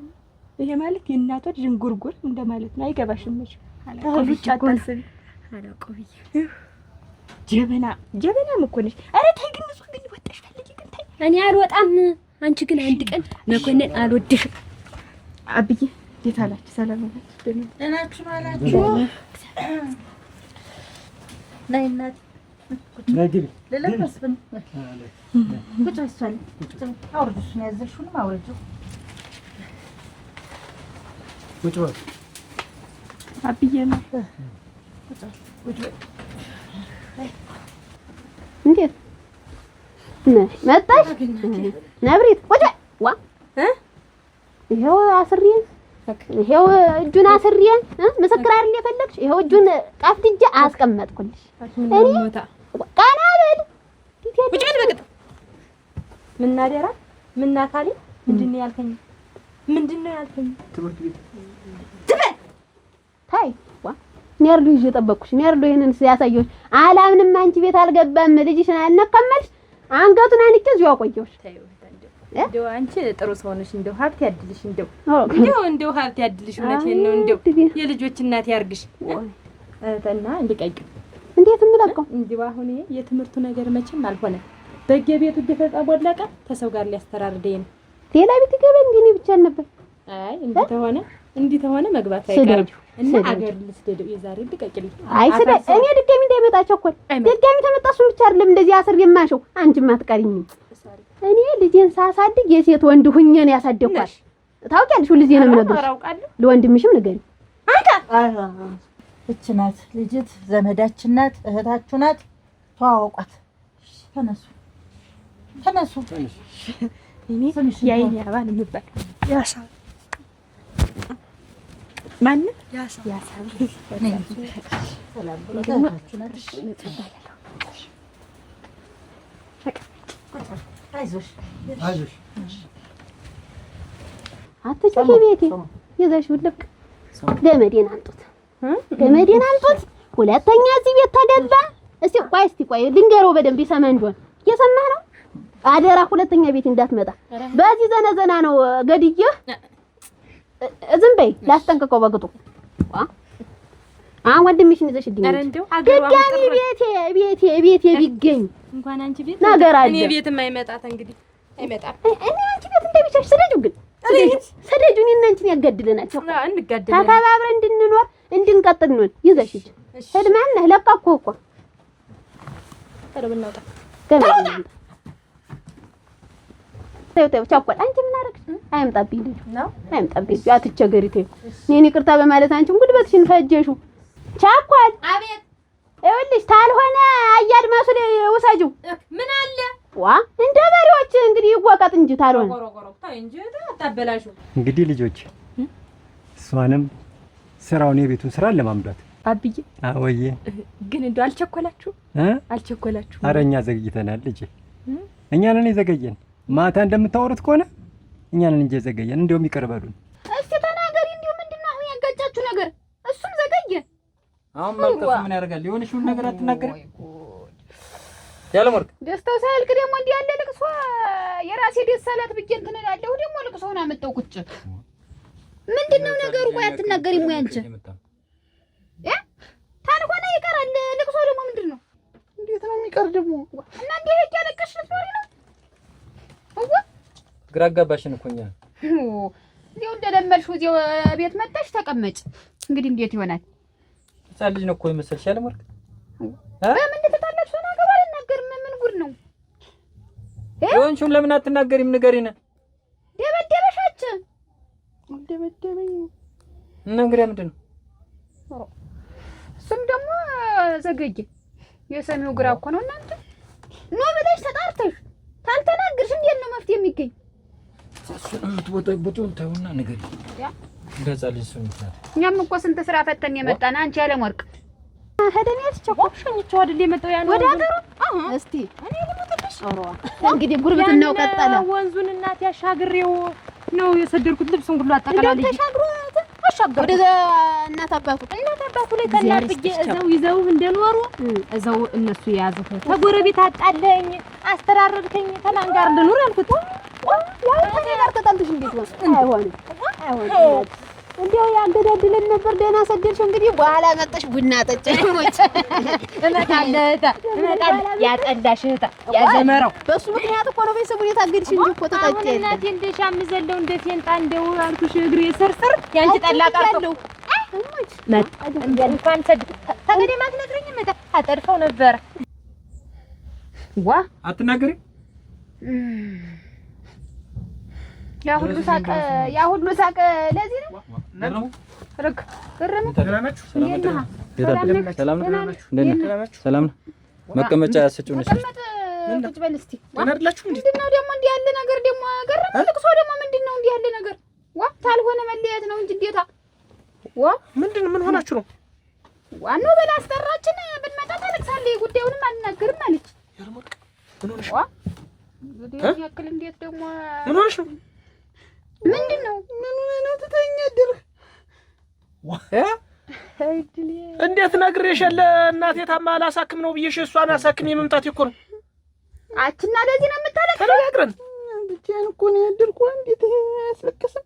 ይሄ ማለት የእናቶች ዥንጉርጉር እንደማለት ነው። አይገባሽም መች ሩጫ አታስቢ። አላቆብኝ ጀበና መኮንኔ። ኧረ ተይ ግን ንጹህ ግን ወጣሽ ፈልጊ ግን ተይ። እኔ አልወጣም። አንቺ ግን አንድ ቀን መኮንን አልወድሽም። አብዬ እንዴት አላችሁ? ሰላም ናችሁ? ደህናችሁ አላችሁ? ነይ እናቴ ነግሪ ለለመስብን ቁጭ በል አውርዱሽ ነው ያዘልሽውንም አውርጂው። ቁጭ በል አብዬ ነው ቁጭ በል እንዴት መጣሽ? ነብሪት ወደ ዋ ይሄው አስሪን ይሄው እጁን አስሪን ምስክር አይደል የፈለግሽ? ይሄው እጁን ቃፍትጄ አስቀመጥኩልሽ። እኔ ቀና በል ውጭ ምን በቅጥ ምን ናደራ ምን ናካሊ ምንድነው ያልከኝ? ምንድነው ያልከኝ? ትምህርት ቤት ትበል ታይ ዋ ኔርዶ ይዤ ጠበቅኩሽ። ኔርዶ ይሄንን ሲያሳየሽ አላምንም። አንቺ ቤት አልገባም ልጅሽን አልነካመልሽ አንገቱን አንቄ እዚሁ አቆየሁሽ። እንደው አንቺ ጥሩ ሰው ነሽ። እንደው ሀብት ያድልሽ። እንደው ሀብት ያድልሽ። እውነቴን ነው። እንደው የልጆች እናት ያርግሽ። እና እንድቀቂ እንዴት እንለቀው? እንዲሁ አሁን የትምህርቱ ነገር መቼም አልሆነ። በየቤቱ እየተጣቦለቀ ተሰው ጋር ሊያስተራርደኝ ነው። ሌላ ቤት ገበ እንዴ ነው ብቻ ነበር። አይ እንዲህ ተሆነ መግባት አይቀርም። እና አገር ልስደደው የዛሬ ልቀቂልኝ። አይ እኔ ድጋሚ እንዳይመጣ ቸኮል ድጋሚ ተመጣሱ ብቻ አይደለም እንደዚህ አስር የማሸው አንቺም አትቀሪኝም። እኔ ልጄን ሳሳድግ የሴት ወንድ ሁኜ ነው ያሳደግኳት። ታውቂያለሽ? ልጄ ነው የምነግርሽ። ለወንድምሽም ንገሪ። እች ናት ልጅት፣ ዘመዳችን ናት፣ እህታችሁ ናት። ተዋወቋት። ተነሱ። እኔ ያይኔ አባን ምባል ያሳ ማን ያሳ ሰላም ብለታችሁ ናት። አይዞሽ አትጭቂ ቤቴ ይዘሽው ልቅ ገመዴን አምጡት። ሁለተኛ እዚህ ቤት ተገባ። እስቲ ቆይ ልንገረው በደንብ ይሰማ እንደሆነ እየሰማህ ነው። አደራ ሁለተኛ ቤት እንዳትመጣ። በዚህ ዘነዘና ነው ገድዬ። ዝም በይ ላስጠንቅቀው በግጡ። ወንድምሽን ይዘሽልኝ ድጋሚ ቤቴ ቢገኝ እንኳን አንቺ ቤት ነገር አለ። እኔ ቤትም አይመጣት እንግዲህ አይመጣም። እኔ አንቺ ቤት እንደብቻሽ ሰደጁ ግን ሰደጁን እና አንቺን ያጋድለናቸው ተከባብረን እንድንኖር እንድንቀጥል ነው። ይዘሽ ሄድማን ለቃቆ እኮ ተረብናውጣ ተው ቻቆል አንቺ ምን አደረግሽ? አይምጣብኝ ልጅ ነው አይምጣብኝ። አትቸገሪ ተይው። እኔን ይቅርታ በማለት አንቺም ጉልበትሽን ፈጀሽው። ቻቆል አቤት። ይኸውልሽ ታልሆነ አያድማሱ ላይ ወሳጁ ምን አለ እንደ በሬዎች እንግዲህ ይወቀጥ እንጂ ታልሆነ እንጂ አታበላሹ። እንግዲህ ልጆች እሷንም ስራውን የቤቱን ስራ ለማምዳት አብዬ አወዬ ግን እንደው አልቸኮላችሁ? ኧረ እኛ ዘግይተናል ልጄ። እኛ ነን የዘገየን። ማታ እንደምታወሩት ከሆነ እኛ ነን እንጂ የዘገየን። እንደውም ይቅር በሉን። እስኪ ተናገሪ። እንደው ምንድነው አሁን ያጋጫችሁ ነገር? እሱም ዘገየ። አሁን መልቀሱ ምን ያደርጋል? የሆነሽውን ነገር አትናገሪ። ያለምወርቅ ደስታው ሳይልቅ ደግሞ እንዲህ ያለ ልቅሶ የራሴ ደስ አላት ብዬ እንትን እላለሁ። ደግሞ ልቅሶውን አመጣው ቁጭ። ምንድነው ነገሩ? ቆይ አትናገሪም ወይ አንቺ? ታልሆነ ይቀራል። ልቅሶ ደግሞ ምንድነው? እንዴት ነው የሚቀር ደግሞ? እና እንዲህ ሄጅ ያለቀሽ ልትኖሪ ነው? ግራ አጋባሽን እኮ እኛ። እዚያው እንደለመድሽው እዚያው ቤት መጣሽ ተቀመጭ። እንግዲህ እንዴት ይሆናል? ህፃን ልጅ ነው እኮ የመሰልሽ ያለምወርቅ። በምን እንደተጣላችሁ ነገር አልናገርም። ምን ጉድ ነው? የሆንሽውን ለምን አትናገሪም? ንገሪና። ደበደበሻች? ደበደበኝ እና እንግዲህ ምንድን ነው? እሱም ደግሞ ዘገየ። የሰሚው ግራ እኮ ነው። እናንተ ኖ ብለሽ ተጣርተሽ ታልተናገርሽ እንዴት ነው መፍትሄ የሚገኝ? እሱን የምትቦጠቦጪውን ተይውና ንገሪ። እንደዛ ልጅ እሱን ይዛል። እኛም እኮ ስንት ስራ ፈተን የመጣን አንቺ ያለምወርቅ ሄደንያት ቸኮልሽኝቸው አይደል የመጣው ያን ወደ አገሩ እስቲ እኔ ልሞትልሽ። እንግዲህ ጉርብትናው ቀጠለ። ወንዙን እናት ያሻግሬው ነው የሰደርኩት። ልብሱን ሁሉ አጠቃላይ ተሻግሮ ወደ እናት አባቱ ላይ ተናብዬ እዛው ይዘው እንደኖሩ እዛው እነሱ ያዙት። ተጎረቤት አጣለኝ፣ አስተራረድከኝ። ተማን ጋር ልኑር ያልኩት ያው ጋር ተጣልተሽ እንዴት ነው? አይሆንም። እንዴው ያገዳድለን ነበር። ደህና ሰደርሽ። እንግዲህ በኋላ መጣሽ ቡና ጠጭ ሞች እመጣለሁ ያጠላሽ እህታ ያዘመረው በሱ ምክንያት እኮ ነው ቤተሰቡን የታገድሽ እንጂ እኮ ተጠጭ የለም። እናቴ እንደሻምዘለው እንዴት የንጣ እንደው አልኩሽ እግሬ ስርስር ያንቺ ጠላ ቀርቶ መጣ እንኳን ሰድ ታገዴ ማትነግረኝ መጣ አጠርፈው ነበር። አትናገሪ። ያ ሁሉ ሳቅ ለዚህ ነው። ረክ ገረመ። ሰላም ነው። መቀመጫ ያስጭው ነሽ። ቁጭ በል እስቲ። ወናድላችሁ ምንድነው ደግሞ እንዲህ ያለ ነገር ደግሞ ገረመ። ልቅሶ ደግሞ ምንድነው እንዲህ ያለ ነገር? ዋ ታልሆነ መለያየት ነው እንጂ እንዴታ። ዋ ምን ሆናችሁ ነው? ዋናው በላ አስጠራችን ብንመጣ ታለቅሳለህ። ጉዳዩንም አልናገርም አለች። ያርሞቅ ምን ሆነሽ? ዋ ወዲያ ያክል እንዴት ደግሞ ምን ሆነሽ ነው? ምንድነው? ምን ነው ተተኛ ድር እንዴት ነግሬሻለ? እናቴ ታማ አላሳክም ነው ብዬሽ እሷን አሳክም የመምጣት እኮ ነው። አችና ለዚህ ነው የምታለቅሰው? ተነጋግረን ብቻዬን እኮ ነው ያደርኩ። እንዴት ያስለቅስም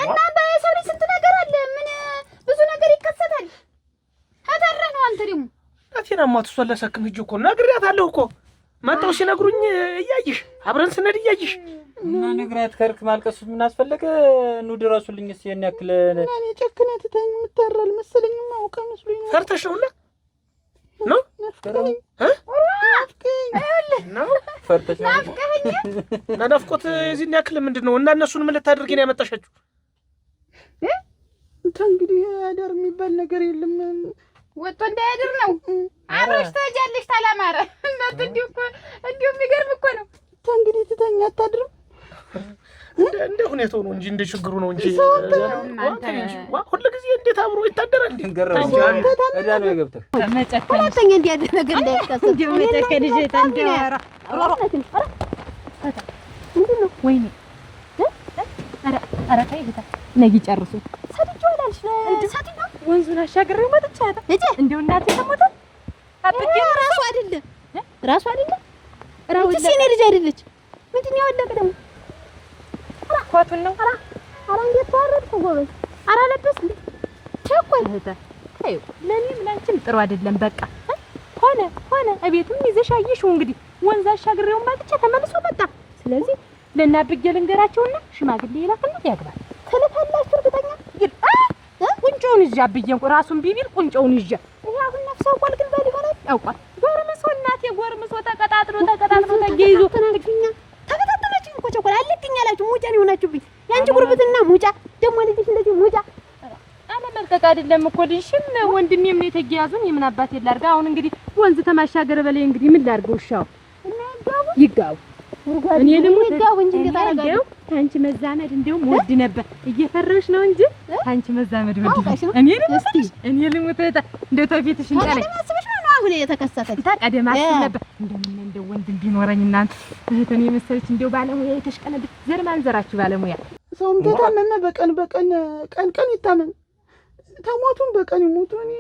እና በሰው ልጅ ስንት ነገር አለ። ምን ብዙ ነገር ይከሰታል። አታረ ነው አንተ ደግሞ እናቴን አሟት እሷን ላሳክም ሂጅ እኮ ነግሬያታለሁ እኮ መጣው ሲነግሩኝ እያይሽ አብረን ስነድ እያይሽ እና ነግራት ከርክ ማልቀሱ ምን አስፈለገ? ኑ ድረሱልኝ እስኪ የኔ ያክል እኔ ጨክነህ ትተኝ የምታራል መሰለኝ። ማውቀ መስሎኝ ነው። ፈርተሽ ነውና ነው ናፍቀኝ ነው ፈርተሽ ነው ናፍቆት እዚህን ያክል ምንድነው? እና እነሱን ምን ልታደርጊ ነው ያመጣሻችሁ? እንግዲህ አዳር የሚባል ነገር የለም። ወጥቶ እንዳያድር ነው። አብረሽ ተጃለሽ ታላማረ እናት እንዲሁ የሚገርም እኮ ነው። እንግዲህ ትተኛ አታድርም። እንደ ሁኔታው ነው እንጂ እንደ ችግሩ ነው እንጂ ሁሉ ጊዜ እንዴት አብሮ ይታደራል? ገረመኝ እዳ ነው የገብተህ ሁለተኛ እንዲህ ያለ ነገር እንዳይከሰት እንዲሁ መጨከን ልጅ ታንደራ ምንድነው? ወይኔ ኧረ ተይ ጌታ ነጊ ጨርሱ ሰጥጆ አላልሽ እንዴ? ሰጥጆ ወንዙን አሻግሬው መጥቻለሁ እጄ እንደው እናቴ ተሞተ አጥቄ ራሱ አይደለ ራውላ ሲኔ ልጅ አይደለች። ምንድነው ያወለቀ ደግሞ ኮቱን ነው። ኧረ እንዴት ተዋረድኩ ጎበዝ። ኧረ ለበስ እንዴ ቸኮል እህተ ታዩ ለኔም ላንቺም ጥሩ አይደለም። በቃ ሆነ እቤቱም ይዘሽ አየሽው እንግዲህ ወንዝ አሻግሬው መጥቼ ተመልሶ መጣ። ስለዚህ ለናብጌ ልንገራቸውና ሽማግሌ ይላክና ያግባል። ስለታላችሁ እርግጠኛ ቁንጮውን ይዤ አብዬን ራሱን ቢቢል ቁንጮውን ይዤ ይሄ አሁን ነፍሰው ቆል ግን በል ይሆናል ያውቃል። ጎርምሶ እናቴ ጎርምሶ ተቀጣጥሎ ተገይዞ ተከታተላችሁ እኮ ቸኮል አለቅኝ አላችሁ። ሙጫ ነው ሆናችሁብኝ። ያንቺ ጉርብትና ሙጫ ደግሞ ልጅሽ እንደዚህ ሙጫ አለመልቀቅ አይደለም እኮ ልጅሽም ወንድሜም ነው የተያያዙን። የምን አባቴ ላድርግ አሁን እንግዲህ ወንዝ ተማሻገር በላይ እንግዲህ ምን ላድርገው? ሻው እና ይጋቡ እኔ ልሙት ይጋቡ እንጂ እንዴት አደረጋለሁ? ታንቺ መዛመድ እንደውም ወድ ነበር እየፈረሽ ነው እንጂ ታንቺ መዛመድ ወድ ነው። እኔ ልሙት እንደው ተፊትሽ እንጣለኝ ለማስበሽ ነው አሁን የተከሰተኝ። ታቀደም አስብ ነበር እንደው ወንድም ቢኖረኝ እናንተ እህተኔ መሰለች እንደው ባለሙያ የተሽቀነብ ዘር ማንዘራችሁ ባለሙያ ሰውም ተታመመ ቀን ይታመም ተሞቱን በቀን ይሞቱ። እኔ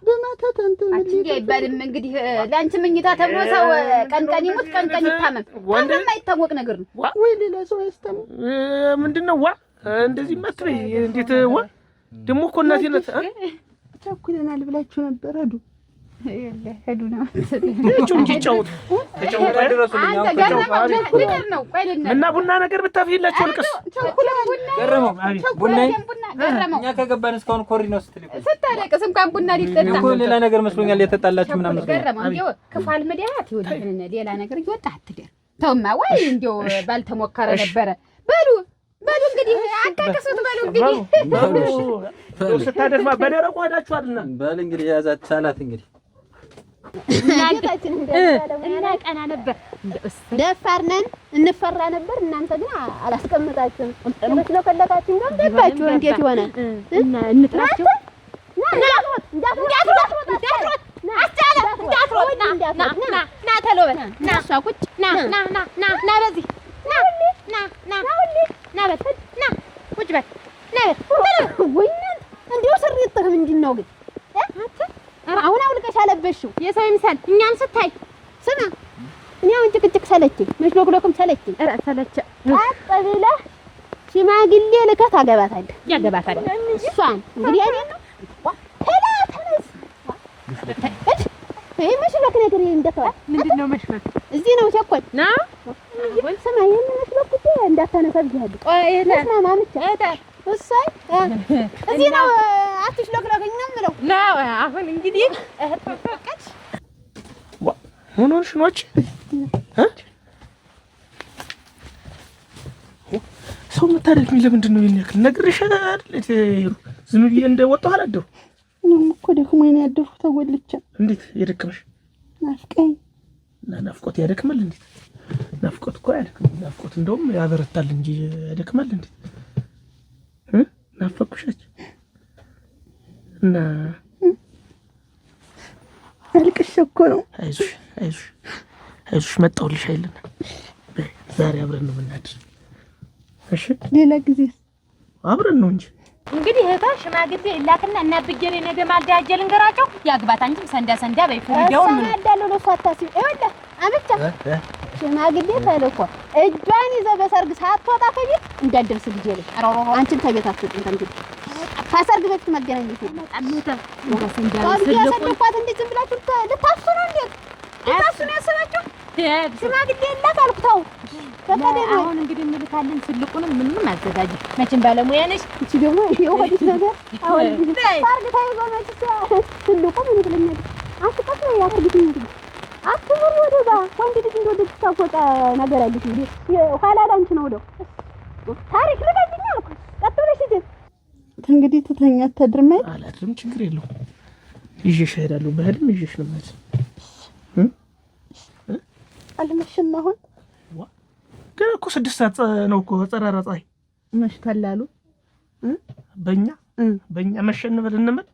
በማታ ተንተን አይባልም እንግዲህ ላንቺ መኝታ ተብሎ ሰው ቀን ይሞት ቀን ይታመም ወንድም አይታወቅ ነገር ነው ወይ ሌላ ሰው ያስተም ምንድነው? እንደዚህ ማትበይ እንዴት ደግሞ እኮ እናቴ ናት። ቸኩለናል ብላችሁ ነበር ሄዱ ነው ተጫውቱ እና ቡና ነገር ብታፍይላችሁ ልቅስ ገረመው ገረመው። እኛ ከገባን እስካሁን ኮሪ ነው ስታለቅስ እንኳን ቡና ሊጠጣ እኮ ሌላ ነገር መስሎኛል። የተጣላችሁ ምናምን ገረመው። እንደው ክፋል መድያት ይወድብን ሌላ ነገር ይወጣ አትደር ተውማ ወይ እንደው ባልተሞከረ ነበረ። በሉ እንግዲህ አካከሱት በሉ እንግዲህ ስታደርማ በደረቁ ሄዳችኋልና በል እንግዲህ ያዛት ሳላት እንግዲህ እና ቀና ነበር ደፋር ነን እንፈራ ነበር። እናንተ ግን አላስቀምጣችሁም። መስሎ ከለካችሁ እንደም ደባችሁ እንዴት ይሆናል? እና እንጥራችሁ አሁን አውልቀሽ አለበሽው የሰው ይምሰል እኛን ስታይ ስማ እኔ አሁን ጭቅጭቅ ሰለችኝ፣ መሽሎክሎክም ሰለችኝ። ኧረ ሰለቸ አጥብለህ ሽማግሌ ልከህ ታገባታለህ። ያገባታል እሷን እንግዲህ አይደል ነው ተላተነስ ይሄ መሽሎክ ነገር እንደተዋ ምንድነው መሽሎክ? እዚህ ነው ቸኮል ና ወይ ስማ ይሄን መሽሎክ እንዳታነሳ ብያለሁ። ቆይ ለስማ ማምቻ እሰይ እዚህ ነው አትሽሎክሎክኝ ነው የምለው ነው። አሁን እንግዲህ እህት ፈቀች ምን ሆነሽ ነው? ሰው የምታደርጊኝ ለምንድን ነው? ይሄን ያክል ነግሬሻል አይደል? ዝም ብዬ እንደወጣሁ አላደሩ እኮ ደክሞኝ ነው ያደርኩት። ተወልቼ እንዴት የደከመሽ? ናፍቀኝ እና ናፍቆት ያደክማል እንዴ? ናፍቆት እኮ ያደክማል። ናፍቆት እንደውም ያበረታል እንጂ ያደክማል እንዴ? ናፈቁሻች እና አልቅሽ እኮ ነው። አይዞሽ አይዞሽ አይዞሽ መጣሁልሽ አይደል? ዛሬ አብረን ነው የምናድር። እሺ ሌላ ጊዜ አብረን ነው እንጂ እንግዲህ እህቷ ሽማግሌ ይላክና እና ብጀሬ ነገ ማልዳ ያጀል እንገራቸው ያግባት አንቺ ሰንዳ በይፈሪዳው ምን አዳለው ነው ሳታሲ ይኸውልህ አመቻ ሽማግሌ ተልኮ እጇን ይዘህ በሰርግ ሳትወጣ ከቤት እንዳትደርስ ልጅ የለሽ አንቺን ከቤት አትወጪም እንግዲህ ከሰርግ በፊት መገናኘት ነው አጣሉታ ወሰንዳ ያሰደኳት እንዴ ዝም ብላችሁ ልታፍኑ እንዴ ልታፍኑ ያሰባችሁ ሽማግሌ ይላክ አልኩታው አሁን እንግዲህ እንልካለን ስልቁንም ምንም አዘጋጅ መቼም ባለሙያ ነሽ እቺ ደግሞ የወዲት ነገር አሁን ሰርግ ታይዞ መች ስልቁ ምን ይብለኛል አትቀስ ነው ያርግት እንግዲህ አትምሩ ወደዛ ወንድ ልጅ እንደወደድ ታቆጣ ነገር አለሽ እንዴ ኋላ ላንቺ ነው ወደው ታሪክ ልበልኝ አልኩ ቀጥለሽ እዚህ እንግዲህ ተተኛ ተድርመ አላድርም ችግር የለውም ይዤሽ እሄዳለሁ በህልም ይዤሽ ነው ማለት አልመሽም አሁን ግን እኮ 6 ሰዓት ነው እኮ ጸራራ ፀሐይ መሽቷል አሉ በእኛ መሸን ብለን እንመል